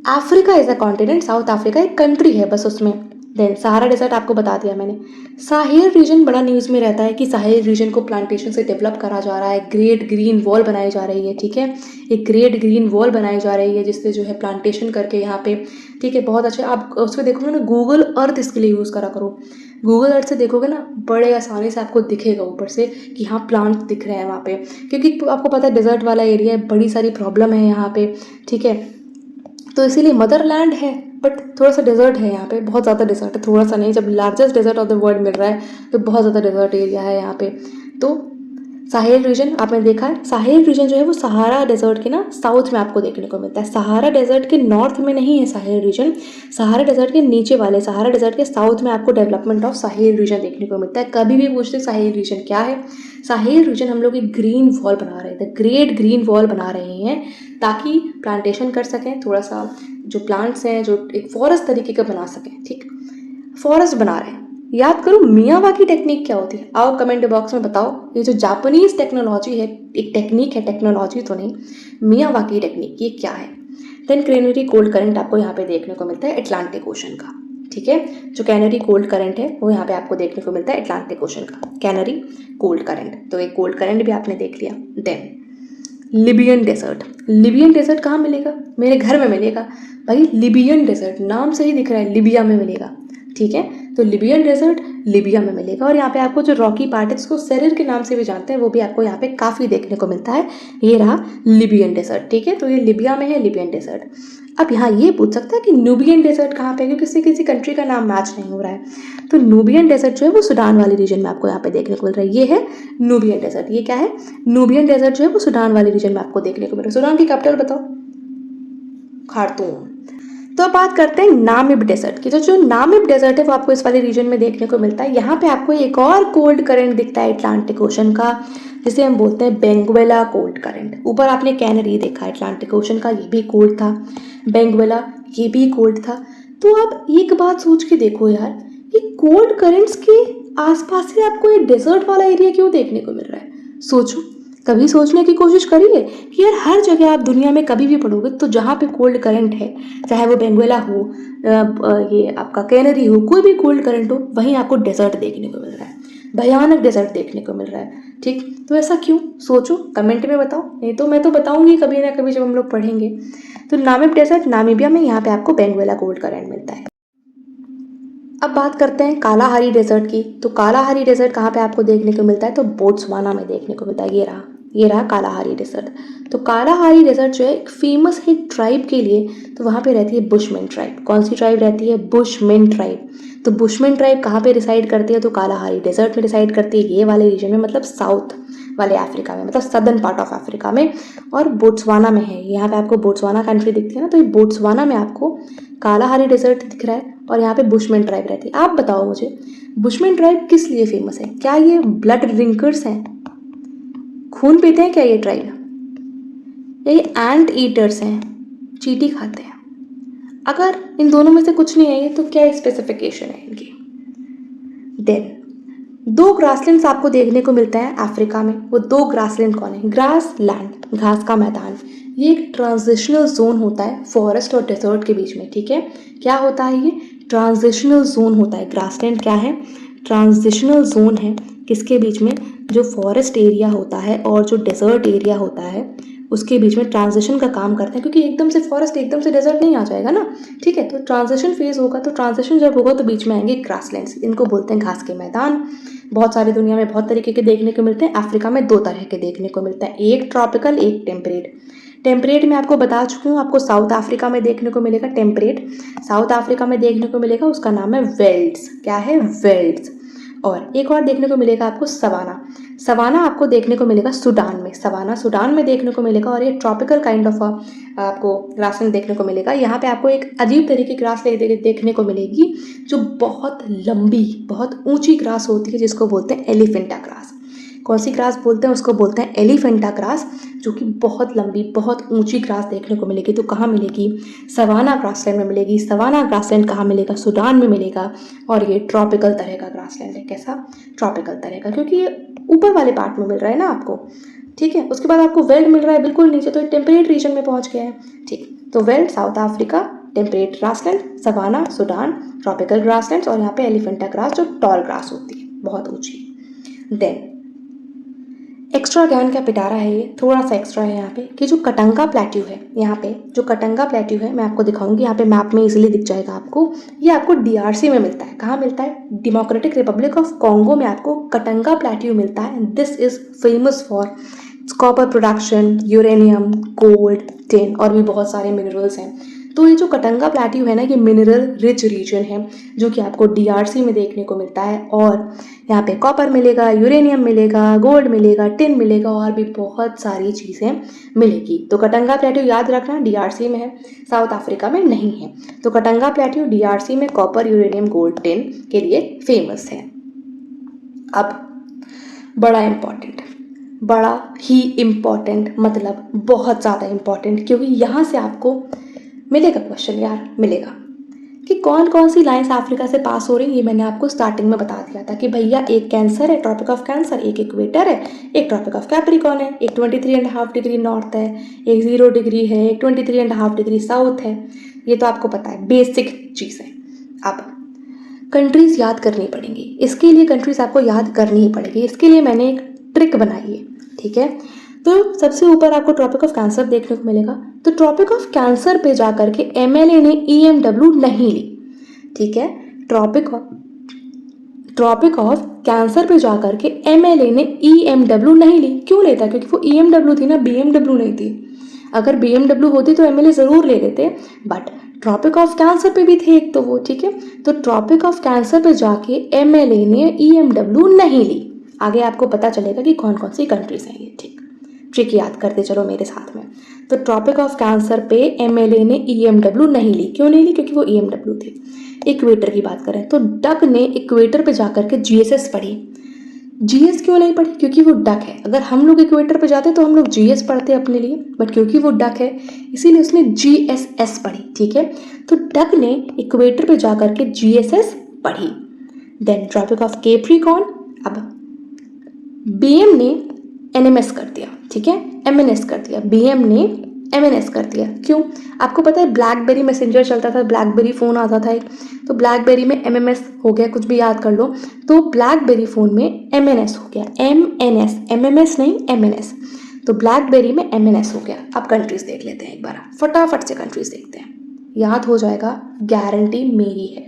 Africa is a continent, south Africa एक कंट्री है बस उसमें। देन सहारा डेजर्ट आपको बता दिया मैंने। साहेल रीजन बड़ा न्यूज़ में रहता है कि साहेल रीजन को प्लांटेशन से डेवलप करा जा रहा है, ग्रेट ग्रीन वॉल बनाई जा रही है। ठीक है, एक ग्रेट ग्रीन वॉल बनाई जा रही है जिससे जो है प्लांटेशन करके यहाँ पे, ठीक है, बहुत अच्छे। आप उसको देखोगे ना, गूगल अर्थ इसके लिए यूज़ करा करो। गूगल अर्थ से देखोगे ना, बड़े आसानी से आपको दिखेगा ऊपर से कि हाँ प्लांट दिख रहे हैं वहाँ पे, क्योंकि आपको पता है डेजर्ट वाला एरिया है, बड़ी सारी प्रॉब्लम है यहाँ पे। ठीक है, तो इसीलिए मदरलैंड है, बट थोड़ा सा डेजर्ट है यहाँ पे, बहुत ज़्यादा डेजर्ट है, थोड़ा सा नहीं। जब largest desert of the world मिल रहा है तो बहुत ज़्यादा डेजर्ट एरिया है यहाँ पे। तो साहेल रीजन आपने देखा है, साहेल रीजन जो है वो सहारा डेजर्ट के ना साउथ में आपको देखने को मिलता है। सहारा डेजर्ट के नॉर्थ में नहीं है साहेल रीजन, सहारा डेजर्ट के नीचे वाले सहारा डेजर्ट के साउथ में आपको डेवलपमेंट ऑफ साहेल रीजन देखने को मिलता है। कभी भी पूछते साहेल रीजन क्या है, साहेल रीजन हम लोग एक ग्रीन वॉल बना रहे थे, ग्रेट ग्रीन वॉल बना रहे हैं ताकि प्लांटेशन कर सकें, थोड़ा सा जो प्लांट्स हैं जो एक फॉरेस्ट तरीके का बना सकें। ठीक, फॉरेस्ट बना रहे हैं। याद करो मियावाकी टेक्निक क्या होती है, आओ कमेंट बॉक्स में बताओ। ये जो जापानीज टेक्नोलॉजी है, एक टेक्निक है, टेक्नोलॉजी तो नहीं, मियावाकी टेक्निक, ये क्या है। देन कैनरी कोल्ड करंट आपको यहाँ पे देखने को मिलता है अटलांटिक ओशन का। ठीक है, जो कैनरी कोल्ड करंट है वो यहाँ पे आपको देखने को मिलता है अटलांटिक ओशन का, कैनरी कोल्ड करंट। तो एक कोल्ड करंट भी आपने देख लिया। Then Libyan desert, Libyan desert कहाँ मिलेगा, मेरे घर में मिलेगा भाई। लिबियन डेजर्ट नाम से ही दिख रहा है, लिबिया में मिलेगा। ठीक है, तो लिबियन डेजर्ट लिबिया में मिलेगा। और यहाँ पे आपको जो रॉकी पार्ट है जिसको सेरिर के नाम से भी जानते हैं वो भी आपको यहाँ पे काफ़ी देखने को मिलता है। ये रहा लिबियन डेजर्ट। ठीक है, तो ये लिबिया में है लिबियन डेजर्ट। अब यहाँ ये पूछ सकता है कि नूबियन डेजर्ट कहाँ पे है, क्योंकि किसी कंट्री का नाम मैच नहीं हो रहा है। तो नूबियन डेजर्ट जो है वो सूडान वाले रीजन में आपको यहाँ पे देखने को मिल रहा है। ये है नूबियन डेजर्ट। ये क्या है, नूबियन डेजर्ट जो है वो सूडान वाले रीजन में आपको देखने को मिल रहा है। सूडान की कैपिटल बताओ, खार्तूम। तो अब बात करते हैं नामिब डेजर्ट की। तो जो नामिब डेजर्ट है वो आपको इस वाले रीजन में देखने को मिलता है। यहाँ पे आपको एक और कोल्ड करंट दिखता है अटलांटिक ओशन का, जिसे हम बोलते हैं बेंगुएला कोल्ड करंट। ऊपर आपने कैनरी देखा अटलांटिक ओशन का, ये भी कोल्ड था। बेंगुएला ये भी कोल्ड था। तो आप एक बात सोच के देखो यार, ये कोल्ड करंट्स के आसपास से आपको ये डेजर्ट वाला एरिया क्यों देखने को मिल रहा है। सोचो, कभी सोचने की कोशिश करिए कि यार हर जगह आप दुनिया में कभी भी पढ़ोगे तो जहाँ पे कोल्ड करंट है, चाहे वो बेंगुएला हो, ये आपका कैनरी हो, कोई भी कोल्ड करंट हो, वहीं आपको डेजर्ट देखने को मिल रहा है, भयानक डेजर्ट देखने को मिल रहा है। ठीक, तो ऐसा क्यों, सोचो, कमेंट में बताओ, नहीं तो मैं तो बताऊंगी कभी ना कभी जब हम लोग पढ़ेंगे। तो नामिब डेजर्ट नामीबिया में, यहाँ पे आपको बेंगुएला कोल्ड करंट मिलता है। अब बात करते हैं कालाहारी डेजर्ट की। तो कालाहारी डेजर्ट कहाँ पे आपको देखने को मिलता है, तो बोट्सवाना में देखने को मिलता है। ये रहा कालाहारी डेजर्ट। तो कालाहारी डेजर्ट जो है एक फेमस है ट्राइब के लिए, तो वहाँ पे रहती है बुशमैन ट्राइब। कौन सी ट्राइब रहती है, बुशमैन ट्राइब। तो बुशमैन ट्राइब कहाँ पे रिसाइड करती है, तो कालाहारी डेजर्ट में रिसाइड करती है, ये वाले रीजन में, मतलब साउथ वाले अफ्रीका में, मतलब सदर्न पार्ट ऑफ अफ्रीका में। और बोट्सवाना में है, यहाँ पे आपको बोट्सवाना कंट्री दिखती है ना, तो ये बोट्सवाना में आपको कालाहारी डेजर्ट दिख रहा है और यहाँ पे बुशमैन ट्राइब रहती है। आप बताओ मुझे, बुशमैन ट्राइब किस लिए फेमस है, क्या ये ब्लड ड्रिंकर्स हैं, खून पीते हैं क्या ये ट्राइब, या ये एंट ईटर्स हैं, चींटी खाते हैं। अगर इन दोनों में से कुछ नहीं है तो क्या स्पेसिफिकेशन है इनकी। देन 2 ग्रासलैंड्स आपको देखने को मिलता है अफ्रीका में। वो 2 ग्रासलैंड कौन है, ग्रास लैंड, घास का मैदान। ये एक ट्रांजिशनल जोन होता है फॉरेस्ट और डेजर्ट के बीच में। ठीक है, क्या होता है, ये ट्रांजिशनल जोन होता है। ग्रासलैंड क्या है, ट्रांजिशनल जोन है, किसके बीच में, जो फॉरेस्ट एरिया होता है और जो डेजर्ट एरिया होता है उसके बीच में ट्रांजिशन का काम करते हैं, क्योंकि एकदम से फॉरेस्ट एकदम से डेजर्ट नहीं आ जाएगा ना। ठीक है, तो ट्रांजिशन फेज होगा, तो ट्रांजिशन जब होगा तो बीच में आएंगे ग्रासलैंड्स, इनको बोलते हैं घास के मैदान। बहुत सारी दुनिया में बहुत तरीके के देखने को मिलते हैं, अफ्रीका में 2 तरह के देखने को मिलता है, एक ट्रॉपिकल, एक टेम्परेट। टेम्परेट में आपको बता चुकी हूँ, आपको साउथ अफ्रीका में देखने को मिलेगा टेम्परेट, साउथ अफ्रीका में देखने को मिलेगा, उसका नाम है वेल्ड्स। क्या है, वेल्ड्स। और एक और देखने को मिलेगा आपको सवाना। सवाना आपको देखने को मिलेगा सूडान में, सवाना सूडान में देखने को मिलेगा। और ये ट्रॉपिकल काइंड ऑफ आपको ग्रासलैंड देखने को मिलेगा। यहाँ पे आपको एक अजीब तरीके की ग्रास देखने को मिलेगी जो बहुत लंबी, बहुत ऊंची ग्रास होती है, जिसको बोलते हैं एलिफेंटा ग्रास। कौन सी ग्रास बोलते हैं, उसको बोलते हैं एलिफेंटा ग्रास, जो कि बहुत लंबी, बहुत ऊंची ग्रास देखने को मिलेगी। तो कहाँ मिलेगी, सवाना ग्रासलैंड में मिलेगी। सवाना ग्रासलैंड कहाँ मिलेगा, सूडान में मिलेगा। और ये ट्रॉपिकल तरह का ग्रासलैंड है। कैसा, ट्रॉपिकल तरह का, क्योंकि ये ऊपर वाले पार्ट में मिल रहा है ना आपको। ठीक है, उसके बाद आपको वेल्ड मिल रहा है बिल्कुल नीचे, तो टेम्परेट रीजन में पहुंच गया है। ठीक, तो veld South Africa, temperate grassland savanna Sudan, tropical grasslands, और यहाँ पे एलिफेंटा ग्रास जो टॉल ग्रास होती है, बहुत ऊंची। देन एक्स्ट्रा ज्ञान का पिटारा है ये, थोड़ा सा एक्स्ट्रा है यहाँ पे, कि जो कटंगा प्लेट्यू है, यहाँ पे जो कटंगा प्लेट्यू है मैं आपको दिखाऊंगी, यहाँ पे मैप में इजीली दिख जाएगा आपको। ये आपको डीआरसी में मिलता है। कहाँ मिलता है, डेमोक्रेटिक रिपब्लिक ऑफ कॉन्गो में आपको कटंगा प्लेट्यू मिलता है। This is famous for copper production, uranium, gold, tin और भी बहुत सारे मिनरल्स हैं। तो ये जो कटंगा प्लेट्यू है ना, ये मिनरल रिच रीजन है जो कि आपको DRC में देखने को मिलता है। और यहाँ पे कॉपर मिलेगा, यूरेनियम मिलेगा, गोल्ड मिलेगा, टिन मिलेगा और भी बहुत सारी चीज़ें मिलेगी। तो कटंगा प्लेट्यू याद रखना DRC में है, साउथ अफ्रीका में नहीं है। तो कटंगा प्लेट्यू DRC में कॉपर, यूरेनियम, गोल्ड, टिन के लिए फेमस है। अब बड़ा ही इम्पॉर्टेंट मतलब बहुत ज़्यादा इम्पॉर्टेंट, क्योंकि यहाँ से आपको मिलेगा क्वेश्चन यार, मिलेगा कि कौन कौन सी लाइंस अफ्रीका से पास हो रही। ये मैंने आपको स्टार्टिंग में बता दिया था कि भैया एक कैंसर है, ट्रॉपिक ऑफ कैंसर, एक इक्वेटर है, एक ट्रॉपिक ऑफ कैप्रिकॉर्न है, एक 23.5 डिग्री नॉर्थ है, एक 0 डिग्री है, एक 23.5 डिग्री साउथ है। ये तो आपको पता है, बेसिक चीज़ है। अब कंट्रीज़ याद करनी पड़ेंगी, इसके लिए कंट्रीज़ आपको याद करनी ही पड़ेगी। इसके लिए मैंने एक ट्रिक बनाई है, ठीक है। तो सबसे ऊपर आपको ट्रॉपिक ऑफ कैंसर देखने को मिलेगा। तो ट्रॉपिक ऑफ कैंसर पे जा करके MLA ने EMW नहीं ली, ठीक है। ट्रॉपिक ऑफ कैंसर पे जा करके MLA ने EMW नहीं ली। क्यों लेता? क्योंकि वो EMW थी ना, BMW नहीं थी। अगर BMW होती तो MLA ज़रूर ले लेते, बट ट्रॉपिक ऑफ कैंसर पे भी थे एक तो वो, ठीक है। तो ट्रॉपिक ऑफ कैंसर पे जाके MLA ने EMW नहीं ली। आगे आपको पता चलेगा कि कौन कौन सी कंट्रीज हैं ये, ठीक। ट्रिक याद करते चलो मेरे साथ में। तो ट्रॉपिक ऑफ कैंसर पे MLA ने EMW नहीं ली। क्यों नहीं ली? क्योंकि वो EMW थी। इक्वेटर की बात करें तो डक ने इक्वेटर पे जाकर के GSS पढ़ी। GS क्यों नहीं पढ़ी? क्योंकि वो डक है। अगर हम लोग इक्वेटर पे जाते तो हम लोग GS पढ़ते अपने लिए, बट क्योंकि वो डक है इसीलिए उसने GSS पढ़ी, ठीक है। तो डक ने इक्वेटर पे जाकर के GSS पढ़ी। देन ट्रॉपिक ऑफ कैप्रिकॉर्न, अब BM ने NMS कर दिया, ठीक है, MNS कर दिया। BM ने MNS कर दिया। क्यों? आपको पता है ब्लैकबेरी मैसेंजर चलता था, ब्लैकबेरी फ़ोन आता था एक, तो ब्लैकबेरी में MMS हो गया, कुछ भी याद कर लो। तो ब्लैकबेरी फ़ोन में MNS हो गया, MNS, MMS नहीं MNS। तो ब्लैकबेरी में MNS हो गया। अब कंट्रीज़ देख लेते हैं एक बार, फटाफट से कंट्रीज़ देखते हैं, याद हो जाएगा, गारंटी मेरी है।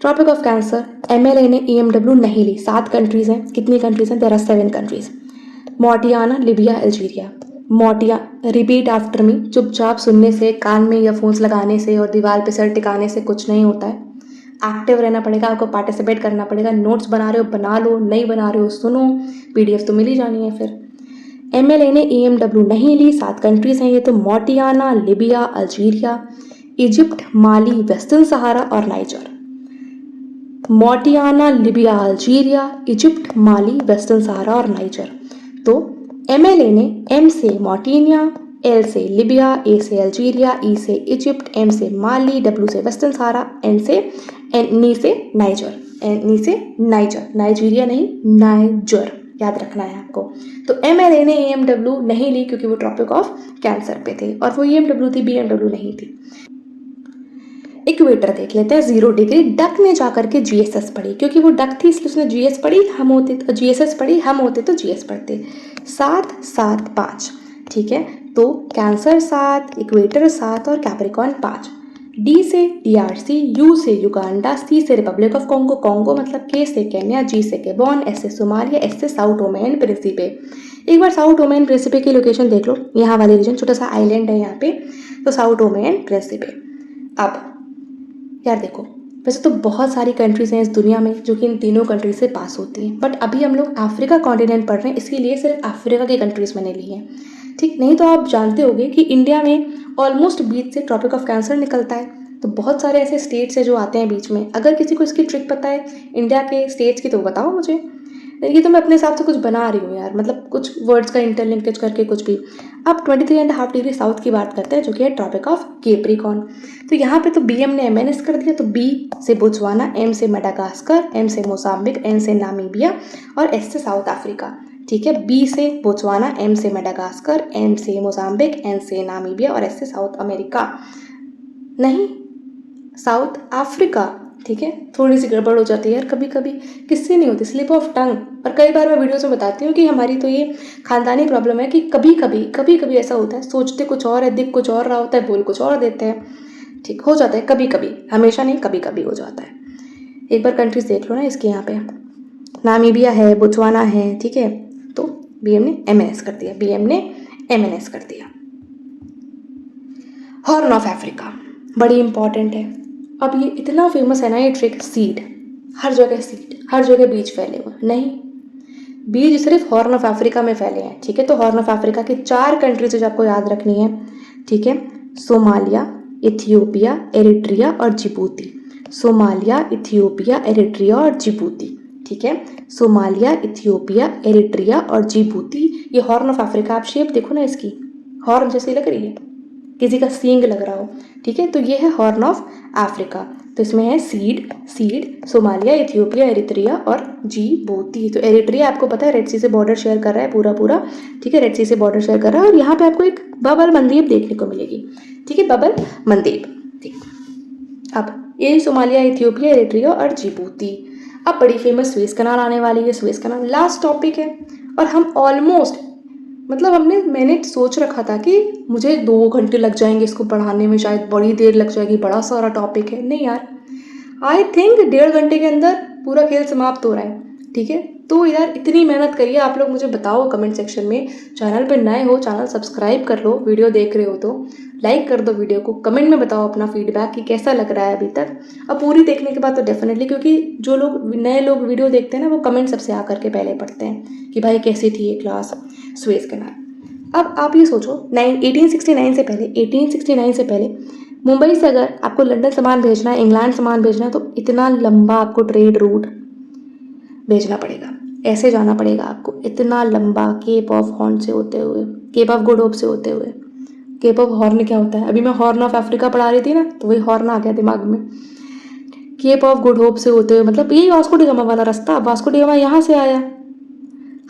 ट्रॉपिक ऑफ कैंसर MLA ने EMW नहीं ली। 7 कंट्रीज़ हैं। कितनी कंट्रीज़ हैं? There are 7 countries. मोटियाना, Libya, Algeria. Repeat after me. चुपचाप सुनने से, कान में ईयरफोन्स लगाने से और दीवार पे सर टिकाने से कुछ नहीं होता है। एक्टिव रहना पड़ेगा, आपको पार्टिसिपेट करना पड़ेगा। नोट्स बना रहे हो बना लो, नहीं बना रहे हो सुनो, PDF तो मिल ही जानी है फिर। MLA ने EMW नहीं ली। 7 कंट्रीज़ हैं ये तो, मोटियाना, लिबिया, अल्जीरिया, इजिप्ट, माली, वेस्टर्न सहारा और नाइजर। मोटियाना, लिबिया, अल्जीरिया, इजिप्ट, माली, वेस्टर्न सहारा और नाइजर। तो MLA ने M से मोटिनिया, L से लिबिया, A से अल्जीरिया, E से इजिप्ट, M से माली, W से वेस्टर्न सहारा, N से नाइजर, नाइजीरिया नहीं नाइजर, याद रखना है आपको। तो MLA ने EMW नहीं ली क्योंकि वो ट्रॉपिक ऑफ कैंसर पे थे और वो EMW थी, BMW नहीं थी। इक्वेटर देख लेते हैं, 0 डिग्री। डक ने जाकर के GSS पढ़ी, क्योंकि वो डक थी इसलिए उसने GS पढ़ी, हम होते तो GSS पढ़ी, हम होते तो GS पढ़ते। 7, 7, 5, ठीक है। तो कैंसर 7, इक्वेटर 7 और कैप्रिकॉर्न 5। D से DRC, U से युगांडा, C से रिपब्लिक ऑफ कॉन्गो, कॉन्गो मतलब, K से केन्या, G से गैबोन, S से सोमालिया, S से साउथ ओमेन प्रिंसिपे। एक बार साउथ ओमेन प्रिंसिपे की लोकेशन देख लो, यहाँ वाले रीजन, छोटा सा आइलैंड है यहाँ पे, तो साउथ ओमेन प्रिंसिपे। अब यार देखो, वैसे तो बहुत सारी कंट्रीज़ हैं इस दुनिया में जो कि इन तीनों कंट्रीज से पास होती हैं, बट अभी हम लोग अफ्रीका कॉन्टिनेंट पढ़ रहे हैं, इसीलिए सिर्फ अफ्रीका की कंट्रीज़ मैंने ली हैं, ठीक। नहीं तो आप जानते होंगे कि इंडिया में ऑलमोस्ट बीच से ट्रॉपिक ऑफ कैंसर निकलता है, तो बहुत सारे ऐसे स्टेट्स हैं जो आते हैं बीच में। अगर किसी को इसकी ट्रिक पता है इंडिया के स्टेट्स की तो बताओ मुझे। ये तो मैं अपने हिसाब से कुछ बना रही हूँ यार, मतलब कुछ वर्ड्स का इंटरलिंकेज करके कुछ भी। अब 23.5 डिग्री साउथ की बात करते हैं जो कि है ट्रॉपिक ऑफ कैप्रिकॉर्न। तो यहाँ पे तो BM ने MNS कर दिया, तो B से बोत्सवाना, M से मेडागास्कर, M से मोजाम्बिक, N से नामीबिया और S से साउथ अफ्रीका, ठीक है। B से बोत्सवाना, M से मेडागास्कर, M से मोजाम्बिक, N से नामीबिया और S से साउथ अमेरिका, नहीं साउथ अफ्रीका, ठीक है। थोड़ी सी गड़बड़ हो जाती है यार कभी कभी, किससे नहीं होती, स्लिप ऑफ टंग। और कई बार मैं वीडियोस में बताती हूँ कि हमारी तो ये खानदानी प्रॉब्लम है कि कभी कभी ऐसा होता है, सोचते कुछ और है, दिख कुछ और रहा होता है, बोल कुछ और देते हैं, ठीक हो जाता है कभी कभी, हमेशा नहीं, कभी कभी हो जाता है। एक बार कंट्रीज देख लो ना इसके, यहाँ पे नामीबिया है, बोत्सवाना है, ठीक है। तो BM ने MNS कर दिया, BM ने MNS कर दिया। हॉर्न ऑफ अफ्रीका बड़ी इंपॉर्टेंट है। अब ये इतना फेमस है ना ये ट्रिक, सीड हर जगह, सीड हर जगह बीज फैले हुए नहीं, बीज सिर्फ हॉर्न ऑफ अफ्रीका में फैले हैं। ठीक है, तो हॉर्न ऑफ अफ्रीका की 4 कंट्रीज आपको याद रखनी है। ठीक है, सोमालिया, इथियोपिया, एरिट्रिया और जिबूती। सोमालिया, इथियोपिया, एरिट्रिया और जिबूती। ठीक है, सोमालिया, इथियोपिया, एरिट्रिया और जिबूती। ये हॉर्न ऑफ अफ्रीका, आप शेप देखो ना इसकी, हॉर्न जैसी लग रही है, किसी का सींग लग रहा हो। ठीक है, तो ये है हॉर्न ऑफ अफ्रीका। तो इसमें है सीड, सोमालिया, इथियोपिया, एरिट्रिया और जिबूती। तो एरिट्रिया आपको पता है रेड सी से बॉर्डर शेयर कर रहा है पूरा। ठीक है, रेड सी से बॉर्डर शेयर कर रहा है और यहाँ पे आपको एक बबल मंदीप देखने को मिलेगी। ठीक है, बबल मंदीप। ठीक, अब ये सोमालिया, इथियोपिया, एरिट्रिया और जिबूती। अब बड़ी फेमस स्वेज कनाल आने वाली है। स्वेज कनाल लास्ट टॉपिक है और हम ऑलमोस्ट मैंने सोच रखा था कि मुझे 2 घंटे लग जाएंगे इसको पढ़ाने में, शायद बड़ी देर लग जाएगी, बड़ा सारा टॉपिक है। नहीं यार, आई थिंक 1.5 घंटे के अंदर पूरा खेल समाप्त हो रहा है। ठीक है, तो यार इतनी मेहनत करिए आप लोग, मुझे बताओ कमेंट सेक्शन में। चैनल पे नए हो चैनल सब्सक्राइब कर लो, वीडियो देख रहे हो तो लाइक कर दो वीडियो को, कमेंट में बताओ अपना फीडबैक कि कैसा लग रहा है अभी तक। अब पूरी देखने के बाद तो डेफिनेटली, क्योंकि जो लोग नए लोग वीडियो देखते हैं ना वो कमेंट सबसे आकर के पहले पढ़ते हैं कि भाई कैसी थी ये क्लास स्वेज कनाल। अब आप ये सोचो 1869 से पहले मुंबई से अगर आपको लंदन सामान भेजना है, इंग्लैंड सामान भेजना है, तो इतना लंबा आपको ट्रेड रूट भेजना पड़ेगा, ऐसे जाना पड़ेगा आपको, इतना लंबा, केप ऑफ हॉर्न से होते हुए, केप ऑफ गुड होप से होते हुए। केप ऑफ हॉर्न क्या होता है, अभी मैं हॉर्न ऑफ अफ्रीका पढ़ा रही थी ना तो वही हॉर्न आ गया दिमाग में। केप ऑफ गुड होप से होते हुए मतलब यही वास्को डी गामा वाला रास्ता। वास्को डी गामा यहाँ से आया,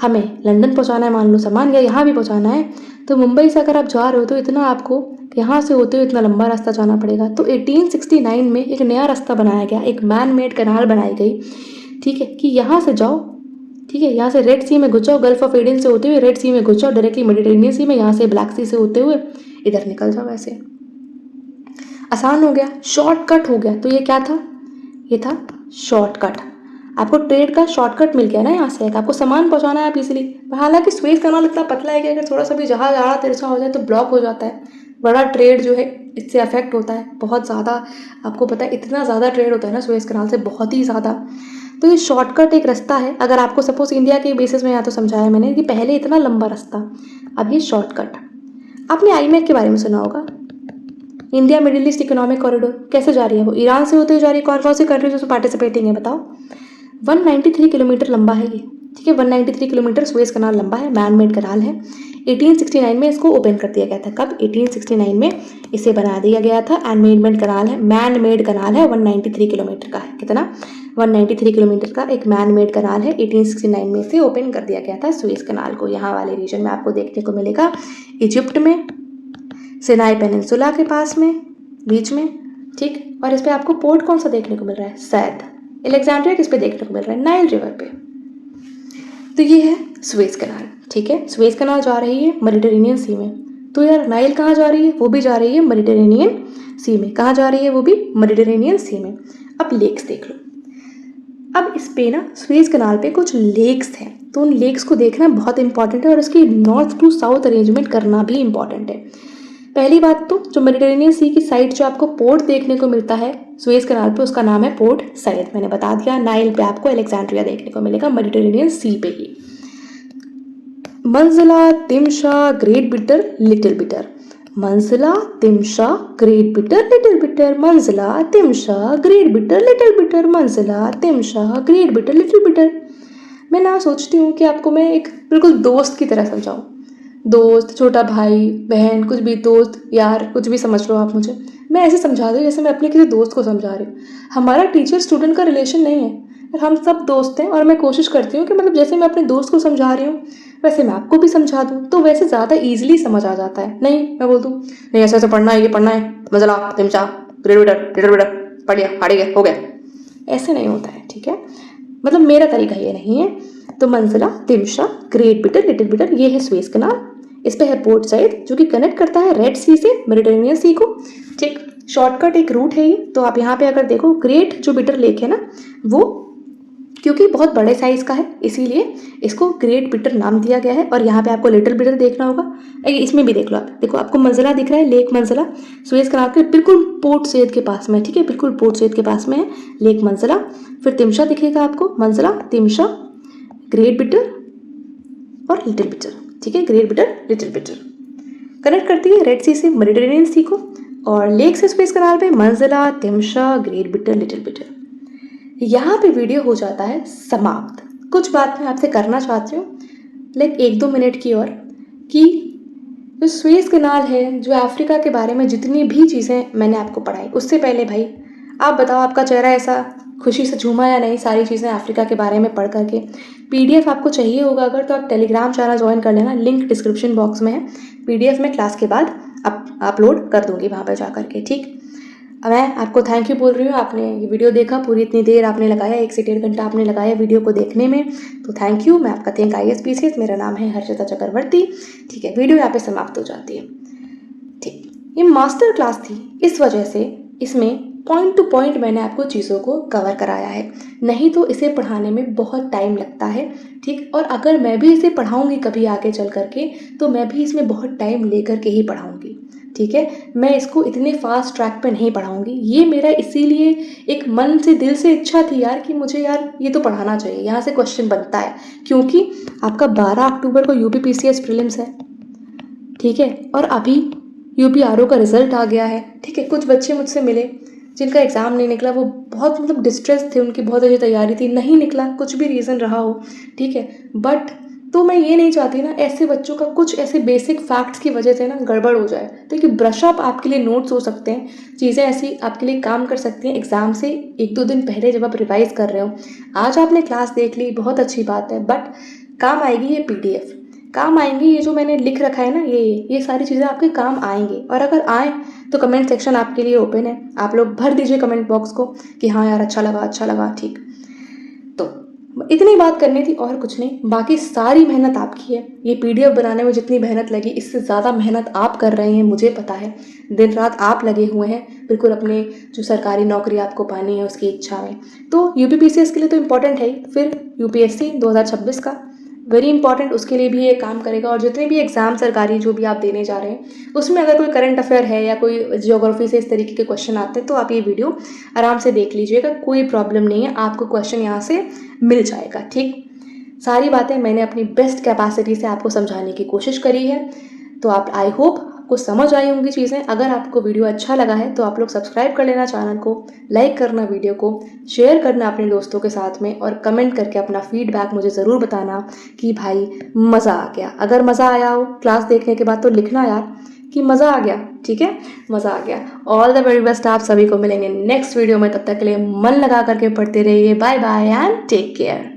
हमें लंदन पहुंचाना है मान लो सामान, या यहाँ भी पहुंचाना है, तो मुंबई से अगर आप जा रहे हो तो इतना आपको यहाँ से होते हुए इतना लंबा रास्ता जाना पड़ेगा। तो 1869 में एक नया रास्ता बनाया गया, एक मैन मेड कनाल बनाई गई। ठीक है, कि यहाँ से जाओ, ठीक है, यहाँ से रेड सी में घुस जाओ, गल्फ ऑफ एडन से होते हुए रेड सी में घुस जाओ, डायरेक्टली मेडिटेरेनियन सी में, यहाँ से ब्लैक सी से होते हुए इधर निकल जाओ। ऐसे आसान हो गया, शॉर्टकट हो गया। तो ये क्या था, ये था शॉर्टकट। आपको ट्रेड का शॉर्टकट मिल गया ना यहाँ से, आपको सामान पहुँचाना है आप इजीली। हालांकि स्वेज कनाल इतना पतला है कि अगर थोड़ा सा भी जहाज आड़ा तिरछा हो जाए तो ब्लॉक हो जाता है, बड़ा ट्रेड जो है इससे अफेक्ट होता है बहुत ज़्यादा। आपको पता है इतना ज़्यादा ट्रेड होता है ना स्वेज कनाल से, बहुत ही ज़्यादा। तो ये शॉर्टकट एक रास्ता है। अगर आपको सपोज इंडिया के बेसिस में यहाँ तो समझाया मैंने कि पहले इतना लंबा रास्ता, अब ये शॉर्टकट। आपने आईमैक के बारे में सुना होगा, India middle east economic corridor कैसे जा रही है, वो ईरान से होते हुए जा रही है। कौन कौन सी कंट्रीज उसमें पार्टिसिपेटिंग है बताओ। 193 किलोमीटर लंबा है ये। ठीक है, 193 किलोमीटर स्वेज कनाल लंबा है, मैन मेड कनाल है। 1869 में इसको ओपन कर दिया गया था। कब, 1869 में इसे बना दिया गया था। मैन मेड कनाल है, मैन मेड कनाल है, 193 किलोमीटर का है। कितना, 193 किलोमीटर का एक मैन मेड कनाल है। 1869 में इसे ओपन कर दिया गया था स्वेज कनाल को। यहाँ वाले रीजन में आपको देखने को मिलेगा, इजिप्ट में, सिनाई पेनिनसुला के पास में, बीच में। ठीक, और इस पर आपको पोर्ट कौन सा देखने को मिल रहा है, सैद। अलेक्जेंड्रिया किस पे देखने को मिल रहा है, नाइल रिवर पे। तो ये है स्वेज कनाल। ठीक है, स्वेज कनाल जा रही है मेडिटेरेनियन सी में। तो यार नाइल कहाँ जा रही है, वो भी जा रही है मेडिटेरेनियन सी में। कहाँ जा रही है, वो भी मेडिटेरेनियन सी में। अब लेक्स देख लो। अब इस पे ना स्वेज कनाल पे कुछ लेक्स हैं, तो उन लेक्स को देखना बहुत इंपॉर्टेंट है और उसकी नॉर्थ टू साउथ अरेंजमेंट करना भी इंपॉर्टेंट है। पहली बात तो जो मेडिटेरेनियन सी की साइड जो आपको पोर्ट देखने को मिलता है स्वेज कनाल पे, उसका नाम है पोर्ट सैद। मैंने बता दिया। नाइल पे आपको अलेक्जेंड्रिया देखने को मिलेगा, मेडिटेरेनियन सी पे ही। मंजिला, तिमशा, ग्रेट बिटर, लिटिल बिटर। मंजिला, तिमशा, ग्रेट बिटर, लिटिल बिटर। मंजिला, तिमशा, ग्रेट बिटर, लिटिल बिटर। मंजिला, तिमशा, ग्रेट बिटर, लिटिल बिटर। मैं ना सोचती हूँ कि आपको मैं एक बिल्कुल दोस्त की तरह समझाऊँ, दोस्त, छोटा भाई, बहन, कुछ भी, दोस्त, यार, कुछ भी समझ लो आप मुझे। मैं ऐसे समझा रही हूँ जैसे मैं अपने किसी दोस्त को समझा रही हूँ। हमारा टीचर स्टूडेंट का रिलेशन नहीं है, हम सब दोस्त हैं। और मैं कोशिश करती हूँ कि मतलब जैसे मैं अपने दोस्त को समझा रही हूँ वैसे मैं आपको भी समझा दूँ, तो वैसे ज़्यादा ईजिली समझ आ जाता है। नहीं मैं बोल दूँ नहीं ऐसे ऐसे पढ़ना है, ये पढ़ना है, मज़ला, तिमचा, ग्रेट बिटर, लिटिल बिटर, पढ़ लिया, हाड़ी गया, हो गया, ऐसे नहीं होता है। ठीक है, मतलब मेरा तरीका ये नहीं है। तो मंजिला, तिमशा, ग्रेट बिटर, लिटिल बिटर, ये है स्वेज कनाल। इस पे है पोर्ट सैद जो कि कनेक्ट करता है रेड सी से मेडिटेरेनियन सी को। ठीक, शॉर्टकट एक रूट है ये। तो आप यहाँ पे अगर देखो ग्रेट जो बिटर लेक है ना, वो क्योंकि बहुत बड़े साइज का है इसीलिए इसको ग्रेट बिटर नाम दिया गया है। और यहाँ पे आपको लिटिल बिटर देखना होगा, इसमें भी देख लो आप, देखो आपको मंजला दिख रहा है, लेक मंजला सुएज कनाल के बिल्कुल पोर्ट सैयद के पास में, ठीक है, बिल्कुल पोर्ट सैयद के पास में है लेक मंजला। फिर तिमशा दिखेगा आपको, मंजला, तिमशा, ग्रेट बिटर और लिटिल बिटर, ठीक है, great bitter, little bitter. Connect करती है रेड सी से मेडिटेरेनियन सी को, और लेक से सुएज कनाल पे मंजला, तिमशा, ग्रेट बिटर, लिटिल बिटर। यहाँ पे वीडियो हो जाता है समाप्त। कुछ बात मैं आपसे करना चाहती हूँ, लाइक 1-2 मिनट की और, कि जो सुएज कनाल है, जो अफ्रीका के बारे में जितनी भी चीज़ें मैंने आपको पढ़ाई, उससे पहले भाई आप बताओ आपका चेहरा ऐसा खुशी से झूमा या नहीं सारी चीज़ें अफ्रीका के बारे में पढ़ करके। PDF आपको चाहिए होगा अगर तो आप टेलीग्राम चैनल ज्वाइन कर लेना, लिंक डिस्क्रिप्शन बॉक्स में है। PDF मैं क्लास के बाद अपलोड कर दूँगी वहाँ पर जा करके, ठीक। मैं आपको थैंक यू बोल रही हूँ, आपने ये वीडियो देखा, पूरी इतनी देर आपने लगाया, 1 से 1.5 घंटा आपने लगाया वीडियो को देखने में, तो थैंक यू। मैं आपका थिंक IAS PCS, मेरा नाम है हर्षिता चक्रवर्ती, ठीक है। वीडियो यहाँ पे समाप्त हो जाती है, ठीक। ये मास्टर क्लास थी, इस वजह से इसमें पॉइंट टू पॉइंट मैंने आपको चीज़ों को कवर कराया है, नहीं तो इसे पढ़ाने में बहुत टाइम लगता है, ठीक। और अगर मैं भी इसे पढ़ाऊँगी कभी आगे चल करके, तो मैं भी इसमें बहुत टाइम ले करके ही पढ़ाऊँगी, ठीक है। मैं इसको इतने फास्ट ट्रैक पे नहीं पढ़ाऊँगी। ये मेरा इसीलिए एक मन से, दिल से इच्छा थी यार कि मुझे यार ये तो पढ़ाना चाहिए, यहाँ से क्वेश्चन बनता है, क्योंकि आपका 12 अक्टूबर को UP PCS प्रीलिम्स है, ठीक है। और अभी UP RO का रिजल्ट आ गया है, ठीक है। कुछ बच्चे मुझसे मिले जिनका एग्ज़ाम नहीं निकला, वो बहुत मतलब डिस्ट्रेस थे, उनकी बहुत अच्छी तैयारी थी, नहीं निकला, कुछ भी रीज़न रहा हो, ठीक है। बट तो मैं ये नहीं चाहती ना ऐसे बच्चों का कुछ ऐसे बेसिक फैक्ट्स की वजह से ना गड़बड़ हो जाए। देखिए ब्रश अप आपके लिए नोट्स हो सकते हैं, चीज़ें ऐसी आपके लिए काम कर सकती हैं एग्ज़ाम से 1-2 दिन पहले जब आप रिवाइज़ कर रहे हो। आज आपने क्लास देख ली, बहुत अच्छी बात है, बट काम आएगी ये PDF, काम आएंगी ये जो मैंने लिख रखा है ना, ये सारी चीज़ें आपके काम आएंगी। और अगर आए तो कमेंट सेक्शन आपके लिए ओपन है, आप लोग भर दीजिए कमेंट बॉक्स को कि हाँ यार अच्छा लगा, ठीक। तो इतनी बात करनी थी और कुछ नहीं, बाकी सारी मेहनत आपकी है। ये PDF बनाने में जितनी मेहनत लगी, इससे ज़्यादा मेहनत आप कर रहे हैं, मुझे पता है। दिन रात आप लगे हुए हैं बिल्कुल अपने जो सरकारी नौकरी आपको पानी है उसकी इच्छा में। तो UP PCS के लिए तो इम्पोर्टेंट है ही, फिर UPSC 2026 का वेरी इंपॉर्टेंट, उसके लिए भी ये काम करेगा। और जितने भी एग्ज़ाम सरकारी जो भी आप देने जा रहे हैं, उसमें अगर कोई करंट अफेयर है या कोई ज्योग्राफी से इस तरीके के क्वेश्चन आते हैं, तो आप ये वीडियो आराम से देख लीजिएगा, कोई प्रॉब्लम नहीं है, आपको क्वेश्चन यहाँ से मिल जाएगा, ठीक। सारी बातें मैंने अपनी बेस्ट कैपेसिटी से आपको समझाने की कोशिश करी है, तो आप आई होप आपको समझ आई होंगी चीज़ें। अगर आपको वीडियो अच्छा लगा है तो आप लोग सब्सक्राइब कर लेना चैनल को, लाइक करना वीडियो को, शेयर करना अपने दोस्तों के साथ में, और कमेंट करके अपना फीडबैक मुझे ज़रूर बताना कि भाई मज़ा आ गया। अगर मज़ा आया हो क्लास देखने के बाद तो लिखना यार कि मज़ा आ गया, ठीक है, मज़ा आ गया। ऑल द वेरी बेस्ट, आप सभी को मिलेंगे नेक्स्ट वीडियो में, तब तक के लिए मन लगा करके पढ़ते रहिए। Bye bye and take care.